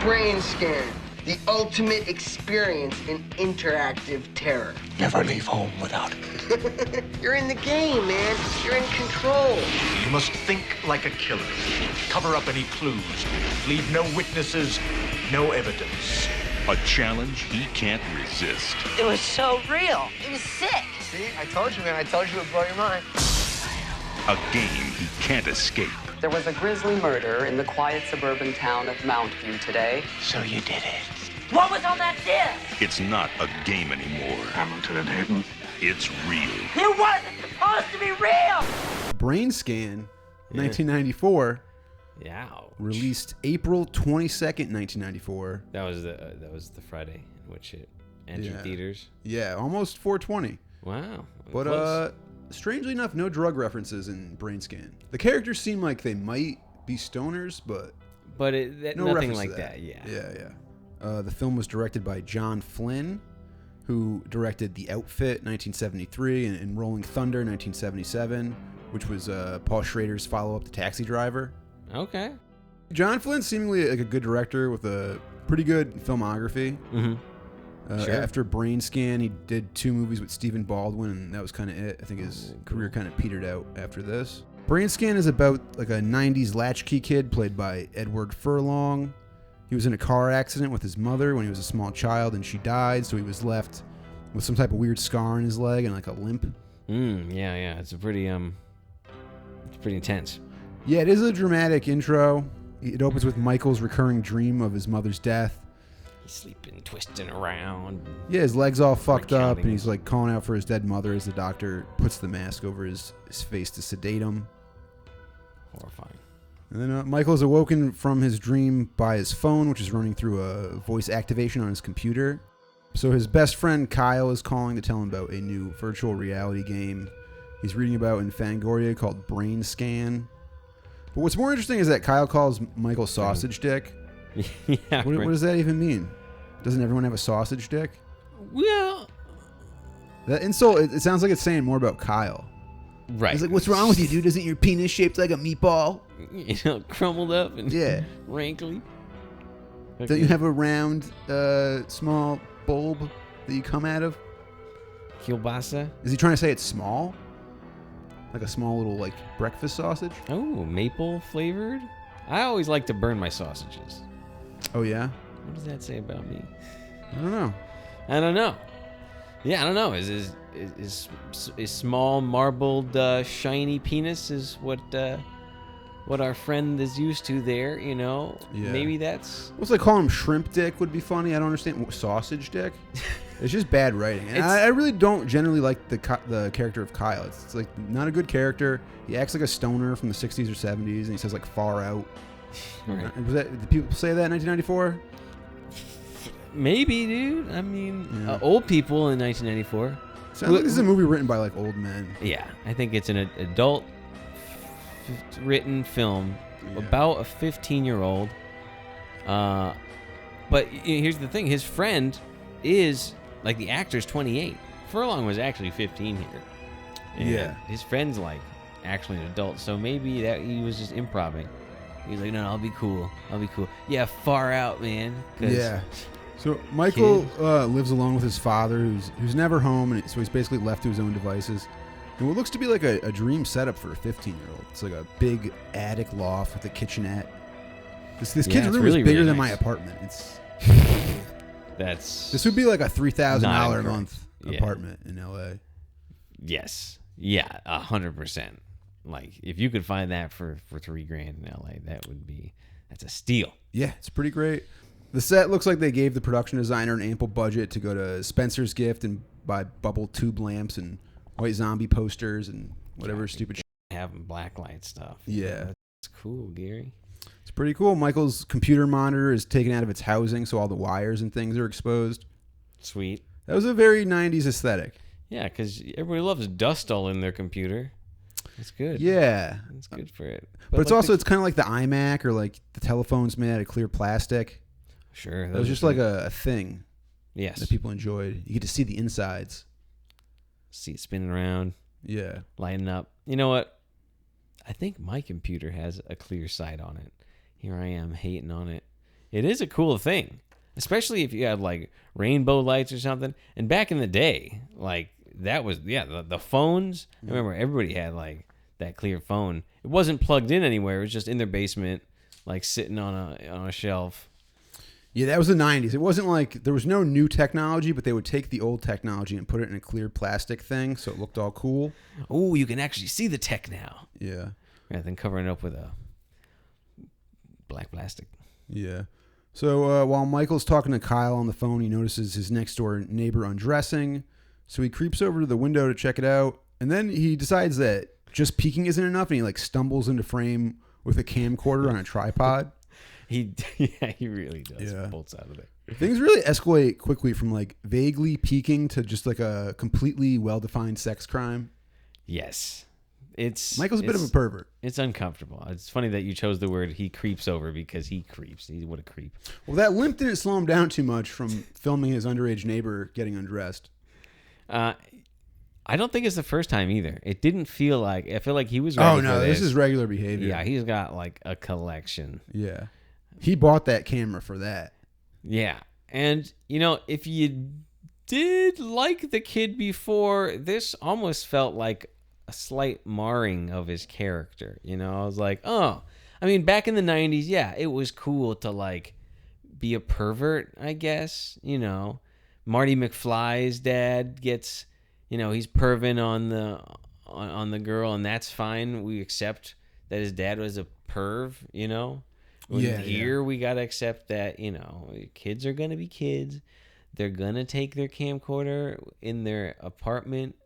Brainscan, the ultimate experience in interactive terror. Never leave home without it. You're in the game, man. You're in control. You must think like a killer. Cover up any clues. Leave no witnesses, no evidence. A challenge he can't resist. It was so real. It was sick. See, I told you, man. I told you it would blow your mind. A game he can't escape. There was a grisly murder in the quiet suburban town of Mountview today. So you did it. What was on that disc? It's not a game anymore. Hamilton and Hayden. It's real. It wasn't supposed to be real. Brainscan, 1994, Yeah. released April 22nd, 1994. That was the Friday in which it entered theaters. Yeah, almost 420. Wow. But Close. strangely enough, no drug references in Brainscan. The characters seem like they might be stoners, but no nothing reference like to that. Yeah. The film was directed by John Flynn, who directed The Outfit, 1973, and Rolling Thunder, 1977, which was Paul Schrader's follow-up to Taxi Driver. Okay. John Flynn's seemingly like a good director with a pretty good filmography. Mm-hmm. Sure. After Brainscan, he did 2 movies with Stephen Baldwin, and that was kind of it. I think his career kind of petered out after this. Brainscan is about like a 90s latchkey kid played by Edward Furlong. He was in a car accident with his mother when he was a small child, and she died, so he was left with some type of weird scar on his leg and like a limp. Yeah. It's pretty intense. Yeah, it is a dramatic intro. It opens with Michael's recurring dream of his mother's death. He's sleeping, twisting around. Yeah, his leg's all fucked up, Recounting and he's like calling out for his dead mother as the doctor puts the mask over his face to sedate him. Horrifying. And then Michael's awoken from his dream by his phone, which is running through a voice activation on his computer. So his best friend Kyle is calling to tell him about a new virtual reality game he's reading about in Fangoria called Brainscan. But what's more interesting is that Kyle calls Michael sausage dick. Yeah. What does that even mean? Doesn't everyone have a sausage dick? Well, That insult, it sounds like it's saying more about Kyle. right. He's like, what's wrong with you, dude? Isn't your penis shaped like a meatball? Crumbled up and Yeah. wrinkly. Don't you have a round, small bulb that you come out of? Kielbasa? Is he trying to say it's small? Like a small little, like, breakfast sausage? Oh, maple flavored? I always like to burn my sausages. Oh, yeah? What does that say about me? I don't know. I don't know. Yeah, I don't know. Is small marbled shiny penis is what our friend is used to there, you know? Yeah. Maybe that's... What's like calling him shrimp dick would be funny. I don't understand. Sausage dick? It's just bad writing. And I really don't generally like the character of Kyle. It's like not a good character. He acts like a stoner from the 60s or 70s, and he says like far out. Right. Did people say that in 1994? Maybe, dude. I mean, Yeah. old people in 1994. Sounds like this is a movie written by like old men. Yeah, I think it's an adult written film about a 15-year-old. But here's the thing: his friend is like the actor's 28. Furlong was actually 15 here. And Yeah. his friend's like actually an adult, so maybe that he was just improvising. He's like, no, I'll be cool. Yeah, far out, man. 'Cause Yeah. So Michael lives alone with his father, who's never home, and so he's basically left to his own devices. And what looks to be like a dream setup for a 15-year-old. It's like a big attic loft with a kitchenette. This kid's room really, is bigger really than nice. my apartment. This would be like a $3,000 Not a incorrect. month Yeah. apartment in LA. Yes. Yeah, 100%. Like, if you could find that for $3,000 in LA, that's a steal. Yeah, it's pretty great. The set looks like they gave the production designer an ample budget to go to Spencer's Gift and buy bubble tube lamps and white zombie posters and whatever stupid shit. Having blacklight stuff. Yeah. It's cool, Gary. It's pretty cool. Michael's computer monitor is taken out of its housing, so all the wires and things are exposed. Sweet. That was a very 90s aesthetic. Yeah, because everybody loves dust all in their computer. It's good. Yeah. It's good for it. But it's like also, it's kind of like the iMac or like the telephone's made out of clear plastic. Sure. It was just like a thing Yes. that people enjoyed. You get to see the insides. See it spinning around, Yeah. lighting up. You know what? I think my computer has a clear side on it. Here I am hating on it. It is a cool thing, especially if you had like rainbow lights or something. And back in the day, like that was the phones. I remember everybody had like that clear phone. It wasn't plugged in anywhere. It was just in their basement, like sitting on a shelf. Yeah, that was the 90s. It wasn't like there was no new technology, but they would take the old technology and put it in a clear plastic thing so it looked all cool. Oh, you can actually see the tech now. Yeah. Rather than covering it up with a black plastic. Yeah. So while Michael's talking to Kyle on the phone, he notices his next door neighbor undressing. So he creeps over to the window to check it out. And then he decides that just peeking isn't enough, and he like stumbles into frame with a camcorder on a tripod. He really does. Yeah. Bolts out of there. Things really escalate quickly from like vaguely peeking to just like a completely well-defined sex crime. Yes. Michael's a bit of a pervert. It's uncomfortable. It's funny that you chose the word he creeps over because he creeps. What a creep. Well, that limp didn't slow him down too much from filming his underage neighbor getting undressed. I don't think it's the first time either. It didn't feel like... I feel like he was ready for this is regular behavior. Yeah, he's got like a collection. Yeah. He bought that camera for that. Yeah. And, if you did like the kid before, this almost felt like a slight marring of his character. I was like, back in the 90s, yeah, it was cool to like be a pervert, I guess. Marty McFly's dad gets, he's perving on the girl, and that's fine. We accept that his dad was a perv, Here we got to accept that, kids are going to be kids. They're going to take their camcorder in their apartment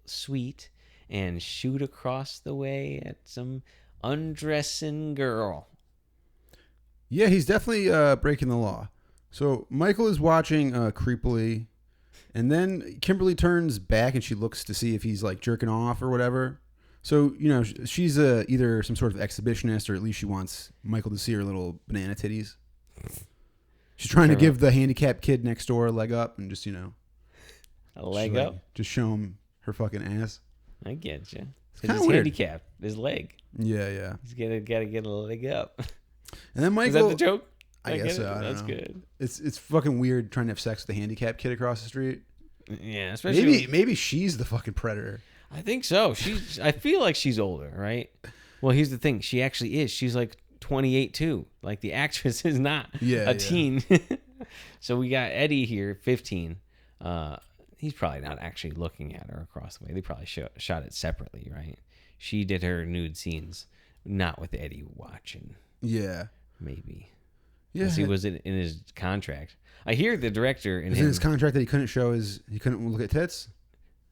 suite and shoot across the way at some undressing girl. Yeah, he's definitely breaking the law. So Michael is watching creepily, and then Kimberly turns back and she looks to see if he's like jerking off or whatever. So, she's either some sort of exhibitionist, or at least she wants Michael to see her little banana titties. She's trying to give the handicapped kid next door a leg up and just, a leg up? Just show him her fucking ass. I get you. Because he's handicapped. His leg. Yeah. He's got to get a leg up. And then Michael... Is that the joke? I guess so. That's good. It's fucking weird trying to have sex with a handicapped kid across the street. Yeah, especially... Maybe she's the fucking predator. I think so. I feel like she's older, right? Well, here's the thing. She actually is. She's like 28 too. Like the actress is not a teen. So we got Eddie here, 15. He's probably not actually looking at her across the way. They probably shot it separately, right? She did her nude scenes, not with Eddie watching. Yeah. Maybe. Yeah. Because he was in his contract. I hear the director in his contract that he couldn't look at tits?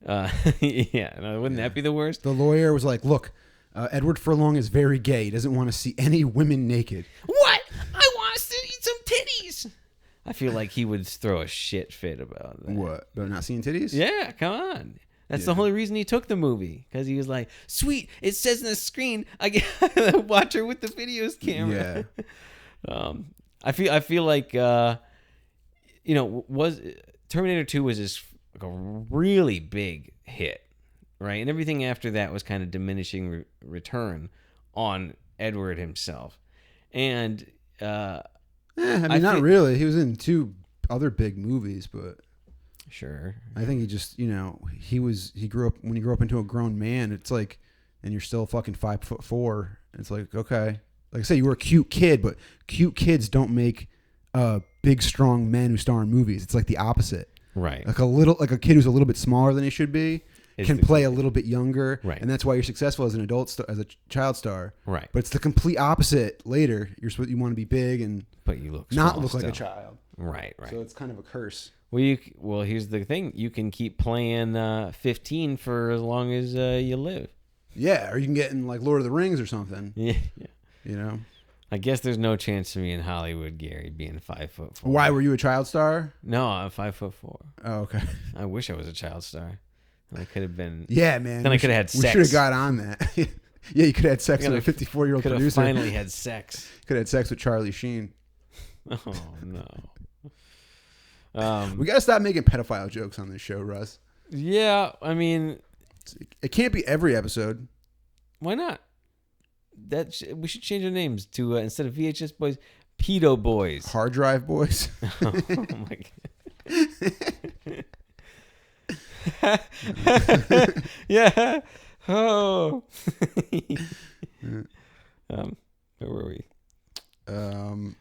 Yeah, wouldn't that be the worst? The lawyer was like, look, Edward Furlong is very gay. He doesn't want to see any women naked. What? I want to see some titties. I feel like he would throw a shit fit about that. What? About not seeing titties? Yeah, come on. That's the only reason he took the movie. Because he was like, sweet, it says on the screen, I get watch her with the videos camera. Yeah. I feel like, was Terminator 2 was his like a really big hit, right? And everything after that was kind of diminishing return on Edward himself. And not really. He was in 2 other big movies, but sure. I think he just, he grew up when you grow up into a grown man. It's like, and you're still fucking 5'4". It's like, okay, like I say, you were a cute kid, but cute kids don't make big, strong men who star in movies. It's like the opposite. Right. Like a kid who's a little bit smaller than he should be can play a little bit younger. Right. And that's why you're successful as an adult star, as a child star. Right. But it's the complete opposite later. You want to be big and but you look not small look like still. a child. Right. So it's kind of a curse. Well, here's the thing. You can keep playing 15 for as long as you live. Yeah, or you can get in like Lord of the Rings or something. Yeah. I guess there's no chance of me in Hollywood, Gary, being 5'4". Why were you a child star? No, I'm 5'4". Oh, okay. I wish I was a child star. I could have been. Yeah, man. Then I could have had sex. We should have got on that. Yeah, you could have had sex with a 54-year-old producer. Could have finally had sex. Could have had sex with Charlie Sheen. Oh no. We got to stop making pedophile jokes on this show, Russ. Yeah, I mean, it can't be every episode. Why not? We should change our names to instead of VHS Boys, Pedo boys. Hard drive boys. Oh my god. Yeah. Oh. Where were we? Talking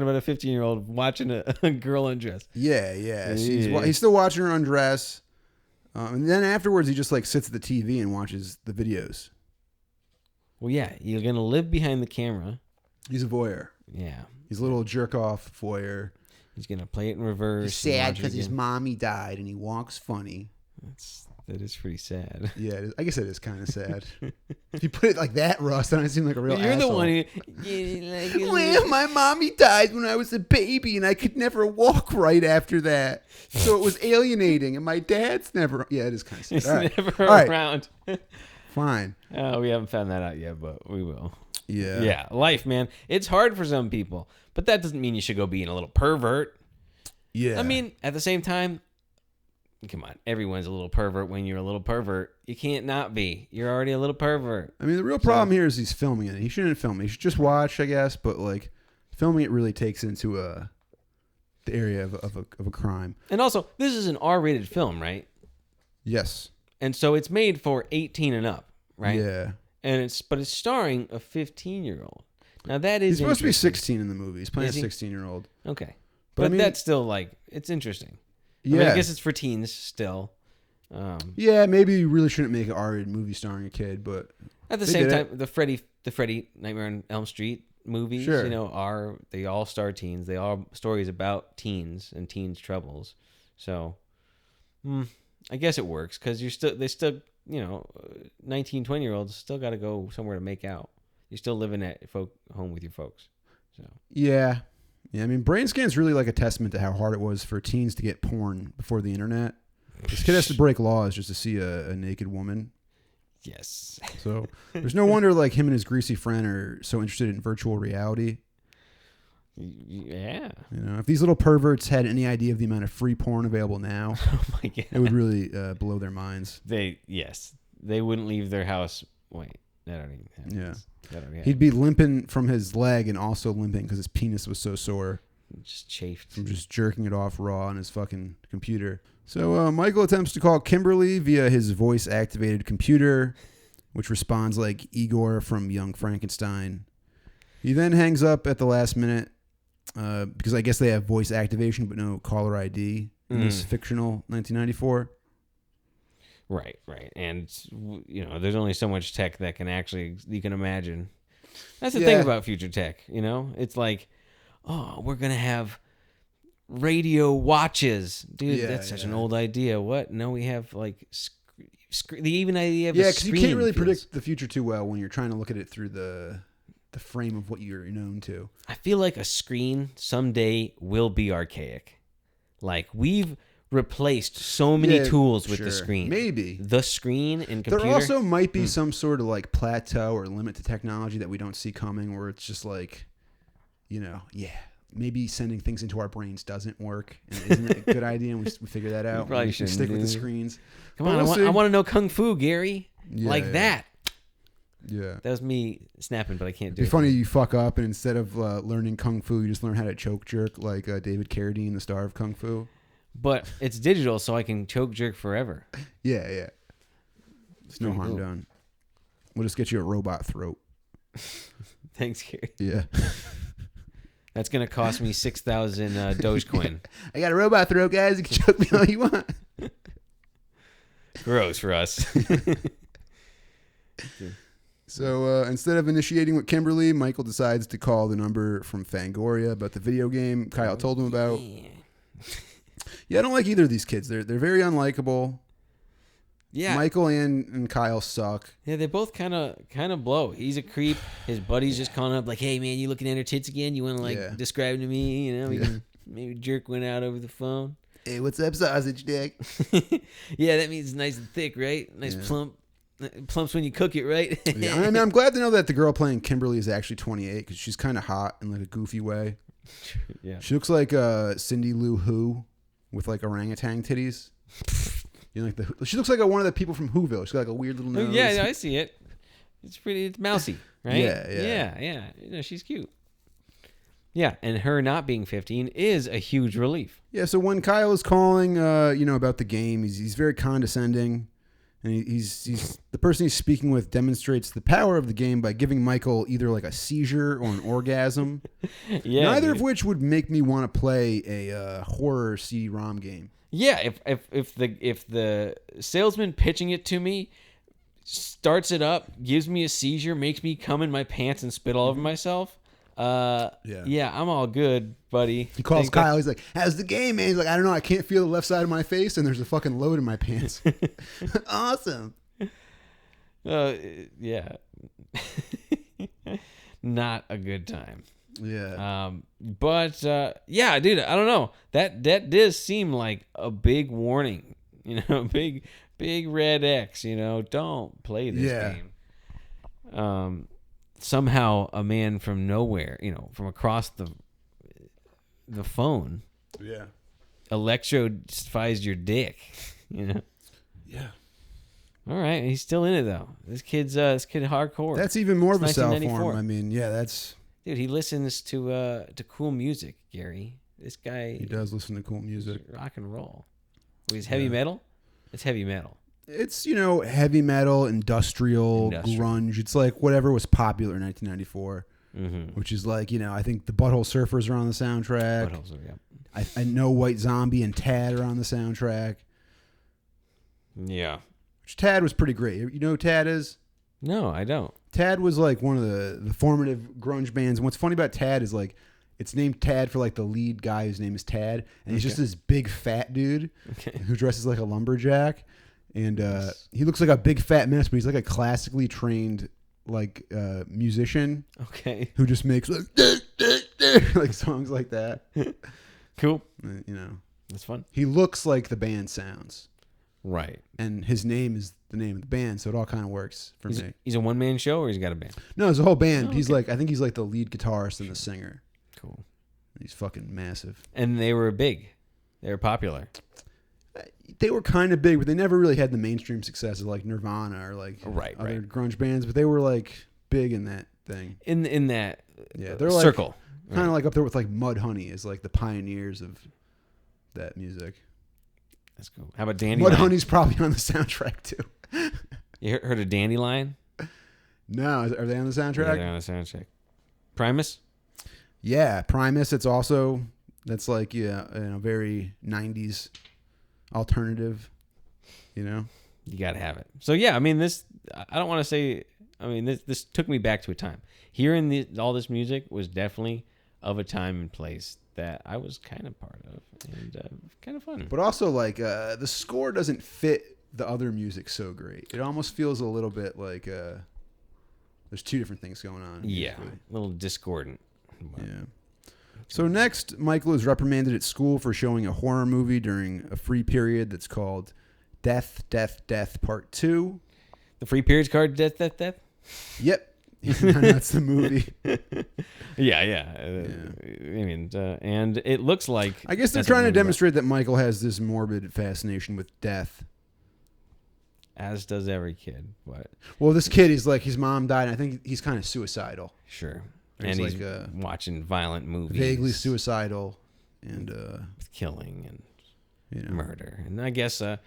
about a 15-year-old watching a girl undress. Yeah. He's still watching her undress. And then afterwards, he just like sits at the TV and watches the videos. Well, yeah, you're gonna live behind the camera. He's a voyeur. Yeah. He's a little jerk off voyeur. He's gonna play it in reverse. He's sad because his mommy died and he walks funny. That is pretty sad. Yeah, I guess it is kind of sad. If you put it like that, Russ, then I seem like a real You're asshole. the one who... Well, my mommy died when I was a baby and I could never walk right after that. So it was alienating and my dad's never... Yeah, it is kind of sad. He's All right. never All right. around. Fine. We haven't found that out yet, but we will. Yeah. Yeah, life, man. It's hard for some people, but that doesn't mean you should go being a little pervert. Yeah. I mean, at the same time, come on, everyone's a little pervert when you're a little pervert. You can't not be. You're already a little pervert. I mean, the real problem here is he's filming it. He shouldn't film it. He should just watch, I guess, but like filming it really takes into the area of a crime. And also, this is an R-rated film, right? Yes. And so it's made for 18 and up, right? Yeah. And it's starring a 15-year-old. Now that is He's supposed to be interesting. 16 in the movie. He's playing Is a he? 16-year-old. Okay. But But I mean- that's still like, it's interesting. I Yeah. mean, I guess it's for teens still. Yeah, maybe you really shouldn't make an R-rated movie starring a kid, but At the they same did time, it. the Freddy Nightmare on Elm Street movies, Sure. you know, they all star teens. They all stories about teens and teens' troubles. So, I guess it works because they still, you know, 19, 20-year-olds still got to go somewhere to make out. You're still living at home with your folks. So yeah. I mean, Brainscan's really like a testament to how hard it was for teens to get porn before the internet. This kid has to break laws just to see a naked woman. yes, So there's no wonder like him and his greasy friend are so interested in virtual reality. yeah. You know, if these little perverts had any idea of the amount of free porn available now, Oh my god, it would really blow their minds. they wouldn't leave their house. Wait, that already happens. Yeah. That already He'd be limping from his leg and also limping because his penis was so sore just chafed. from just jerking it off raw on his fucking computer. So Michael attempts to call Kimberly via his voice-activated computer, which responds like Igor from Young Frankenstein. He then hangs up at the last minute because I guess they have voice activation but no caller ID in this fictional 1994. Right. And, you know, there's only so much tech that you can imagine. That's the thing Yeah. about future tech, you know? It's like, oh, we're going to have radio watches. Dude, Yeah, that's such an yeah. old idea. What? No, we have, like, the even idea of Yeah, a because you screen can't really feels- predict the future too well when you're trying to look at it through the frame of what you're known to. I feel like a screen someday will be archaic. Like, we've replaced so many Yeah, tools with the sure. screen. Maybe. The screen and computer. There also might be some sort of like plateau or limit to technology that we don't see coming where it's just like, you know, maybe sending things into our brains doesn't work and isn't a good idea and we figure that out. probably We shouldn't stick with the do. screens. Come But on, we'll see. I want to know Kung Fu, Gary. Yeah, like yeah. that. Yeah. That was me snapping, but I can't do It'd be it. funny you fuck up and instead of learning Kung Fu, you just learn how to choke jerk like David Carradine, the star of Kung Fu. But it's digital, so I can choke jerk forever. Yeah. There's no pretty harm cool. done. We'll just get you a robot throat. Thanks, Gary. Yeah. That's going to cost me 6,000 Dogecoin. I got a robot throat, guys. You can choke me all you want. Gross, Russ. So instead of initiating with Kimberly, Michael decides to call the number from Fangoria about the video game Kyle told him about. Yeah, I don't like either of these kids. They're very unlikable. Yeah. Michael and Kyle suck. Yeah, they both kind of blow. He's a creep. His buddy's just calling up like, "Hey man, you looking at her tits again? You want to Yeah. describe to me? You know, we can maybe jerk one out over the phone." Hey, what's up, sausage dick? Yeah, that means nice and thick, right? Nice plump. Plumps when you cook it, right? Yeah, I mean, I'm glad to know that the girl playing Kimberly is actually 28 because she's kind of hot in like a goofy way. Yeah. She looks like Cindy Lou Who with like orangutan titties. You know, like she looks like one of the people from Whoville. She's got like a weird little nose. Yeah, I see it. It's mousy, right? Yeah. Yeah. You know, she's cute. Yeah, and her not being 15 is a huge relief. Yeah, so when Kyle is calling, about the game, he's very condescending, and he's the person he's speaking with demonstrates the power of the game by giving Michael either like a seizure or an orgasm. Yeah, neither of which would make me want to play a horror CD-ROM game. Yeah, if the salesman pitching it to me starts it up, gives me a seizure, makes me come in my pants and spit all over myself. Yeah, I'm all good, buddy. He calls Kyle. He's like, "How's the game, man?" He's like, "I don't know. I can't feel the left side of my face, and there's a fucking load in my pants." Awesome. Yeah. Not a good time. Yeah. But yeah, dude, I don't know. That does seem like a big warning. Big red X. Don't play this game. Somehow a man from nowhere, from across the phone, electrifies your dick, Yeah. All right, he's still in it though. This kid hardcore. That's even more of a It's sell for 1994. him. I mean, yeah, that's. Dude, he listens to cool music, Gary. This guy. He does listen to cool music. Rock and roll. He's heavy metal. It's heavy metal. It's, heavy metal, industrial, grunge. It's like whatever was popular in 1994, which is like, I think the Butthole Surfers are on the soundtrack. I know White Zombie and Tad are on the soundtrack. Yeah. Which Tad was pretty great. You know who Tad is? No, I don't. Tad was like one of the formative grunge bands. And what's funny about Tad is like, it's named Tad for like the lead guy whose name is Tad. And he's just this big fat dude who dresses like a lumberjack. And he looks like a big fat mess, but he's like a classically trained like musician. Okay. Who just makes like like songs like that. Cool. That's fun. He looks like the band sounds. Right. And his name is the name of the band, so it all kind of works for me. He's a one-man show, or he's got a band? No, it's a whole band. He's like, I think he's like the lead guitarist and the singer. Cool. He's fucking massive. And they were big. They were popular. They were kind of big, but they never really had the mainstream success of like Nirvana or like other grunge bands. But they were like big in that thing. In that they're like circle. Kind of like up there with like Mudhoney is like the pioneers of that music. That's cool. How about Dandelion? Mudhoney's probably on the soundtrack too. You heard of Dandelion? No, are they on the soundtrack? Yeah, they're on the soundtrack. Primus? Yeah, Primus. It's also that's like very 90s alternative. You gotta have it. So yeah, I mean this. I don't want to say. I mean this took me back to a time. Hearing all this music was definitely of a time and place that I was kind of part of, and kind of fun. But also like the score doesn't fit the other music so great. It almost feels a little bit like there's two different things going on. Yeah, a little discordant. Yeah. So next, Michael is reprimanded at school for showing a horror movie during a free period that's called Death, Death, Death Part 2. The free period's called Death, Death, Death? Yep. That's the movie. Yeah. I mean, and it looks like... I guess they're trying to demonstrate that Michael has this morbid fascination with death. As does every kid. What? Well, this kid is like, his mom died, and I think he's kind of suicidal. Sure. And he's like, watching violent movies. Vaguely suicidal. And with killing and murder. And I guess, a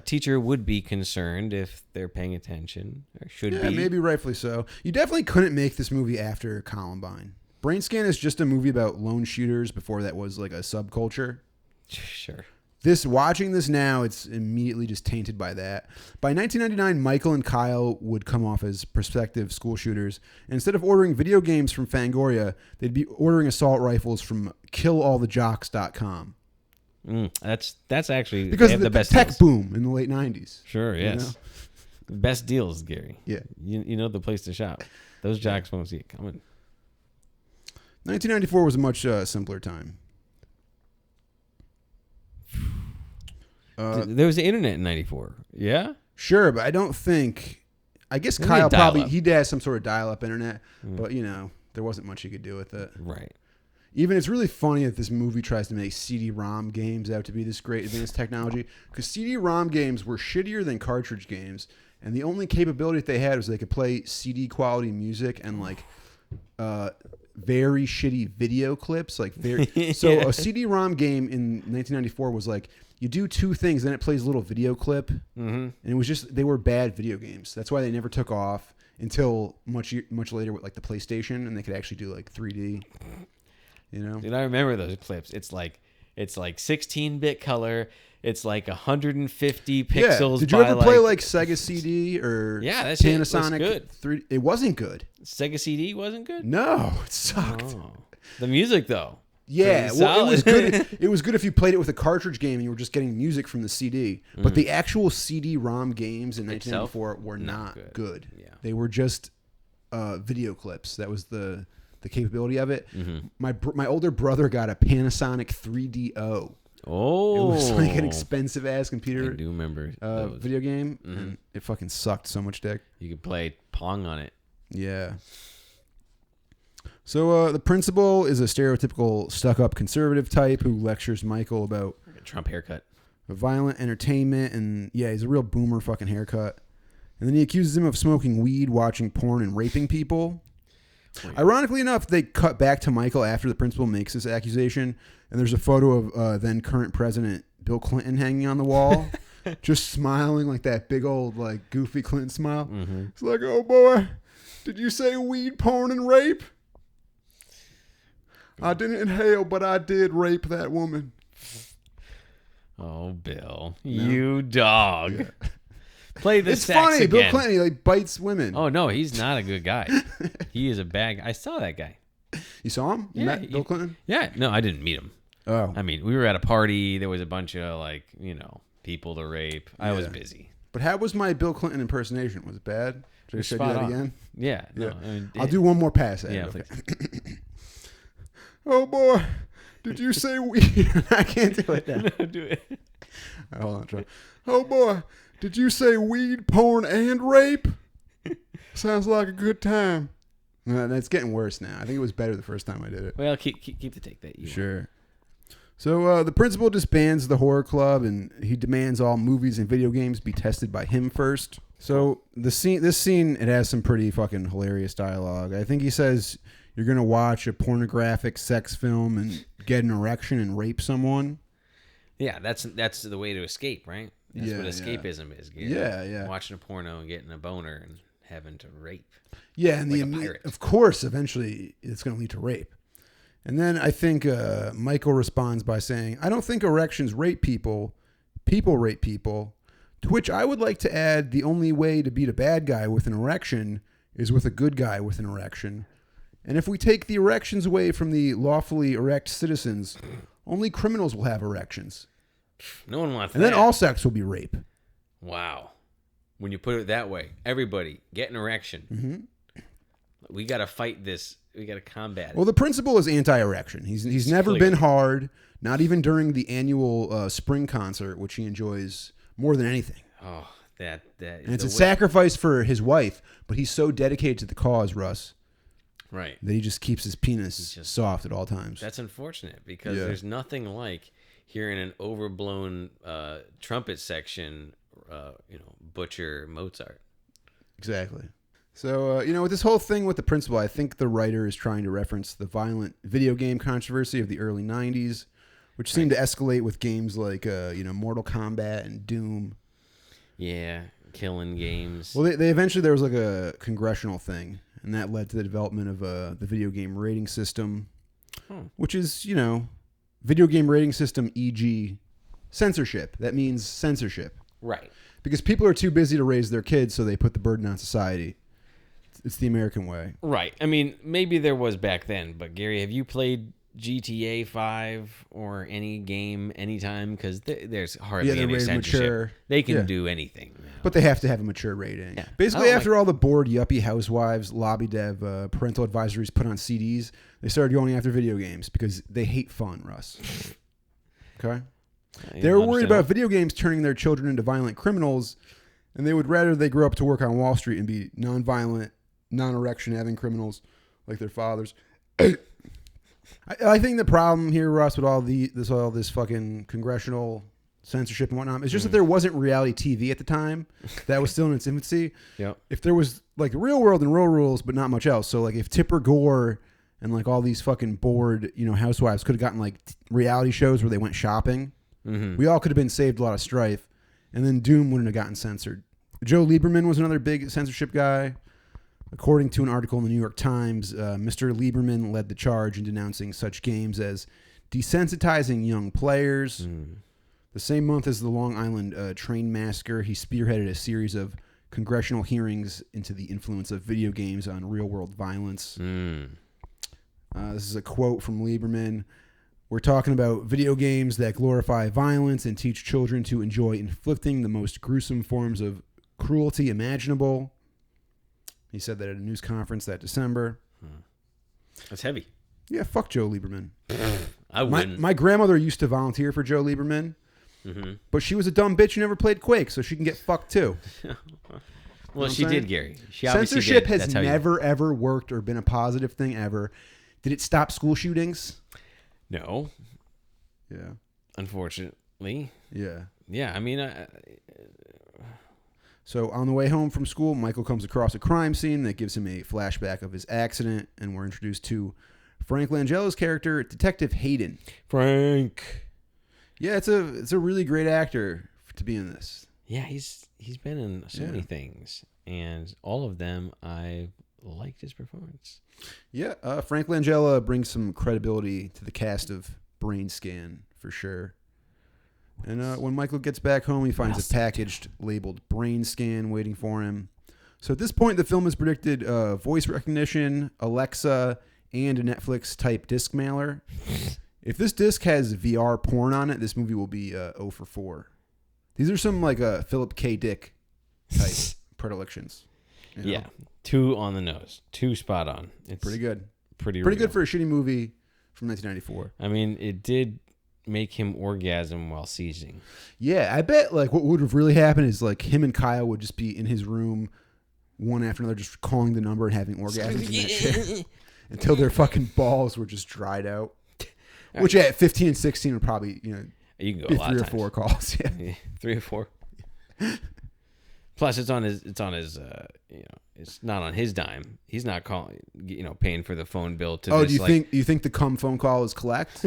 teacher would be concerned if they're paying attention, or should be. Yeah, maybe rightfully so. You definitely couldn't make this movie after Columbine. Brainscan is just a movie about lone shooters before that was like a subculture. Sure. Watching this now, it's immediately just tainted by that. By 1999, Michael and Kyle would come off as prospective school shooters. And instead of ordering video games from Fangoria, they'd be ordering assault rifles from KillAllTheJocks.com. That's actually because of the best tech deals. Boom in the late 90s. Sure, yes. Best deals, Gary. Yeah. You know the place to shop. Those jocks won't see it coming. 1994 was a much simpler time. There was the internet in 94. Yeah? Sure, but I don't think... I guess Maybe Kyle probably... dial-up. He had some sort of dial-up internet, but, there wasn't much he could do with it. Right. Even it's really funny that this movie tries to make CD-ROM games out to be this great advanced technology, because CD-ROM games were shittier than cartridge games, and the only capability that they had was they could play CD quality music and like very shitty video clips, like very. So a CD-ROM game in 1994 was like you do two things, then it plays a little video clip, and it was just they were bad video games. That's why they never took off until much later with like the PlayStation, and they could actually do like 3D. You know, Dude, I remember those clips. It's like 16-bit color. It's like 150 pixels. Yeah. Did you ever play like Sega CD or that shit was Panasonic? good. 3D? It wasn't good. Sega CD wasn't good? No, it sucked. Oh. The music though. Yeah, pretty well, it was solid. good. It was good if you played it with a cartridge game and you were just getting music from the CD. But the actual CD-ROM games in 1994 were not good. Yeah. They were just video clips. That was the capability of it. My older brother got a Panasonic 3DO. Oh, It was like an expensive ass computer. I do remember video game, and it fucking sucked so much dick. You could play Pong on it. Yeah. So the principal is a stereotypical stuck-up conservative type who lectures Michael about A Trump haircut. violent entertainment, and yeah, he's a real boomer fucking haircut. And then he accuses him of smoking weed, watching porn, and raping people. Ironically enough, they cut back to Michael after the principal makes this accusation, and there's a photo of then current president Bill Clinton hanging on the wall, just smiling like that big old like goofy Clinton smile. It's like, oh boy, did you say weed, porn, and rape? I didn't inhale, but I did rape that woman. Oh, Bill, you dog. Play the It's sax funny. again. Bill Clinton, he like bites women. Oh no, he's not a good guy. He is a bad guy. I saw that guy. You saw him? You met Bill Clinton? Yeah, no, I didn't meet him. Oh. I mean, we were at a party. There was a bunch of like, people to rape. I was Yeah. busy. But how was my Bill Clinton impersonation? Was it bad? Should I show you Spot that on. again? Yeah. No, Yeah. I mean, I'll do one more pass at Yeah, it. Okay. please. Oh boy, did you say weed? I can't do it now. No, do it. Hold on, try. Oh boy, did you say weed, porn, and rape? Sounds like a good time. No, it's getting worse now. I think it was better the first time I did it. Well, keep the take that you want. Sure. So the principal disbands the horror club, and he demands all movies and video games be tested by him first. So this scene, it has some pretty fucking hilarious dialogue. I think he says you're gonna watch a pornographic sex film and get an erection and rape someone. Yeah, that's the way to escape, right? That's Yeah, what yeah. escapism is. Yeah. Watching a porno and getting a boner and having to rape. Yeah, and Like a pirate. of course, eventually it's going to lead to rape. And then I think Michael responds by saying, I don't think erections rape people. People rape people. To which I would like to add, the only way to beat a bad guy with an erection is with a good guy with an erection. And if we take the erections away from the lawfully erect citizens, only criminals will have erections. No one wants And that. then all sex will be rape. Wow. When you put it that way, everybody get an erection. Mm-hmm. We got to fight this. We got to combat it. Well, the principal is anti-erection. He's never clear. been hard, not even during the annual spring concert, which he enjoys more than anything. Oh, that. And it's a sacrifice for his wife, but he's so dedicated to the cause, Russ, Right. that he just keeps his penis soft at all times. That's unfortunate because Yeah. there's nothing like hearing an overblown trumpet section, butcher Mozart. Exactly. So, with this whole thing with the principal, I think the writer is trying to reference the violent video game controversy of the early 90s, which seemed to escalate with games like, Mortal Kombat and Doom. Yeah, killing games. Well, they eventually, there was like a congressional thing, and that led to the development of the video game rating system, which is, video game rating system, e.g. censorship. That means censorship. Right. Because people are too busy to raise their kids, so they put the burden on society. It's the American way. Right. I mean, maybe there was back then, but Gary, have you played GTA 5 or any game anytime? Because there's hardly they're any rated censorship. mature. They can Yeah. do anything now. But they have to have a mature rating. Yeah. Basically, I don't after all the bored yuppie housewives lobbied to have parental advisories put on CDs, they started going after video games because they hate fun, Russ. Okay? They were worried about video games turning their children into violent criminals, and they would rather they grow up to work on Wall Street and be non-violent, non-erection having criminals like their fathers. I think the problem here, Russ, with all this fucking congressional censorship and whatnot, is just that there wasn't reality TV at the time. That was still in its infancy. Yep. If there was like Real World and Real Rules, but not much else. So like if Tipper Gore and like all these fucking bored, housewives could have gotten like reality shows where they went shopping. Mm-hmm. We all could have been saved a lot of strife, and then Doom wouldn't have gotten censored. Joe Lieberman was another big censorship guy. According to an article in the New York Times, Mr. Lieberman led the charge in denouncing such games as desensitizing young players. The same month as the Long Island train massacre, he spearheaded a series of congressional hearings into the influence of video games on real-world violence. This is a quote from Lieberman. We're talking about video games that glorify violence and teach children to enjoy inflicting the most gruesome forms of cruelty imaginable. He said that at a news conference that December. That's heavy. Yeah, fuck Joe Lieberman. I wouldn't. My grandmother used to volunteer for Joe Lieberman, but she was a dumb bitch who never played Quake, so she can get fucked too. Well, she did, Gary. She Censorship did. has never, ever worked or been a positive thing ever. Did it stop school shootings? No. Yeah. Unfortunately. Yeah. Yeah, I mean... So on the way home from school, Michael comes across a crime scene that gives him a flashback of his accident, and we're introduced to Frank Langella's character, Detective Hayden. Frank. Yeah, it's a really great actor to be in this. Yeah, he's been in so many things, and all of them I liked his performance. Yeah, Frank Langella brings some credibility to the cast of Brainscan for sure. And when Michael gets back home, he finds a packaged labeled Brainscan waiting for him. So at this point, the film has predicted voice recognition, Alexa, and a Netflix-type disc mailer. If this disc has VR porn on it, this movie will be 0 for 4. These are some like Philip K. Dick type predilections. Yeah, 2 on the nose, 2 spot on. It's pretty good. Pretty good for a shitty movie from 1994. I mean, it did make him orgasm while seizing. Yeah, I bet like what would have really happened is like him and Kyle would just be in his room one after another, just calling the number and having orgasms in that chair until their fucking balls were just dried out. Which at 15 and 16 would probably, you can go be a lot 3 of or 4 calls. Yeah. 3 or 4. Plus, it's on his. It's not on his dime. He's not calling. Paying for the phone bill to. Oh, do you think the cum phone call is collect?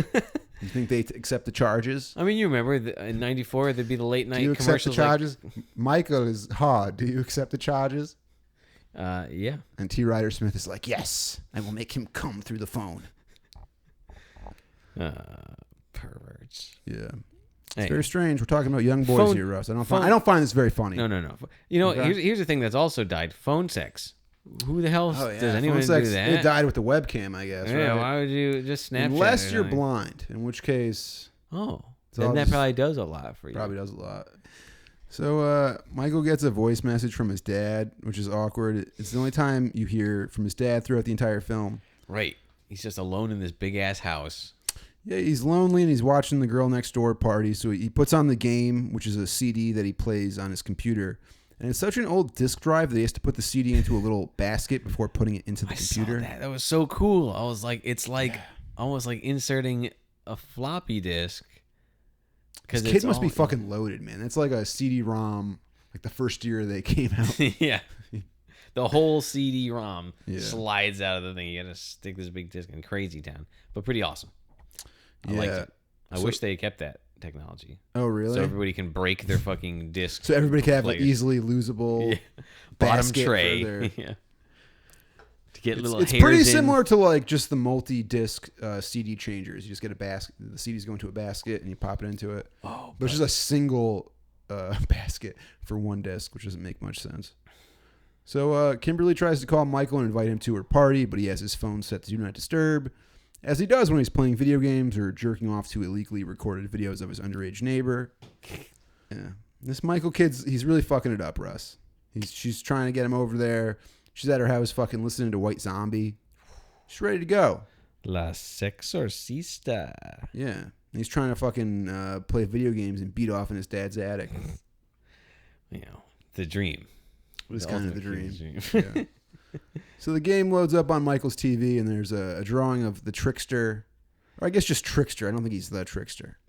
You think they accept the charges? I mean, you remember in '94 there'd be the late night commercials. Do you accept the charges? Michael is hard. Do you accept the charges? Yeah. And T. Ryder Smith is like, yes, I will make him come through the phone. Perverts. Yeah. It's very strange. We're talking about young boys here, Russ. I don't find this very funny. No. Here's the thing that's also died: phone sex. Who the hell does anyone do that? It died with the webcam, I guess. Yeah, right? why would you just Snapchat? Unless you're blind, in which case. Oh, then that probably does a lot for you. Probably does a lot. So Michael gets a voice message from his dad, which is awkward. It's the only time you hear from his dad throughout the entire film. Right. He's just alone in this big ass house. Yeah, he's lonely and he's watching the girl next door party. So he puts on the game, which is a CD that he plays on his computer. And it's such an old disk drive that he has to put the CD into a little basket before putting it into the computer. Saw that. That was so cool. I was like, it's like almost like inserting a floppy disk. This kid must be fucking loaded, man. That's like a CD-ROM, like the first year they came out. Yeah. The whole CD-ROM slides out of the thing. You got to stick this big disc in Crazy Town. But pretty awesome. I liked it. I wish they kept that technology. Oh, really? So everybody can break their fucking disc. So everybody can have like easily losable bottom tray. Yeah. To get little it's hairs pretty in. similar to like just the multi-disc CD changers. You just get a basket. The CDs go into a basket and you pop it into it. Oh, but it's just a single basket for one disc, which doesn't make much sense. So Kimberly tries to call Michael and invite him to her party, but he has his phone set to Do Not Disturb, as he does when he's playing video games or jerking off to illegally recorded videos of his underage neighbor. Yeah, this Michael kid's he's really fucking it up, Russ. She's trying to get him over there. She's at her house fucking listening to White Zombie. She's ready to go. La Sexorcista. Yeah. And he's trying to fucking play video games and beat off in his dad's attic. You know, the dream. It was kind of the dream. Yeah. So the game loads up on Michael's TV, and there's a drawing of the Trickster. Or I guess just Trickster. I don't think he's the Trickster.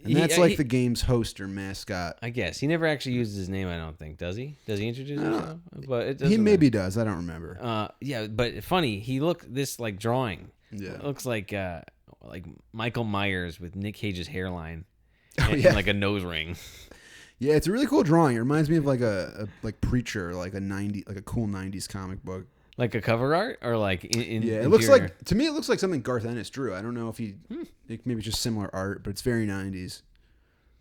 And that's the game's host or mascot. I guess. He never actually uses his name, I don't think. Does he? Does he introduce himself? But it he maybe does. I don't remember. Yeah, but funny. He looked this like drawing. Yeah. It looks like Michael Myers with Nick Cage's hairline Oh, and yeah. like a nose ring. Yeah, it's a really cool drawing. It reminds me of like a Preacher, like a cool 90s comic book. Like a cover art or like in Yeah, it interior? looks like, to me, it looks like something Garth Ennis drew. I don't know if maybe just similar art, but it's very 90s.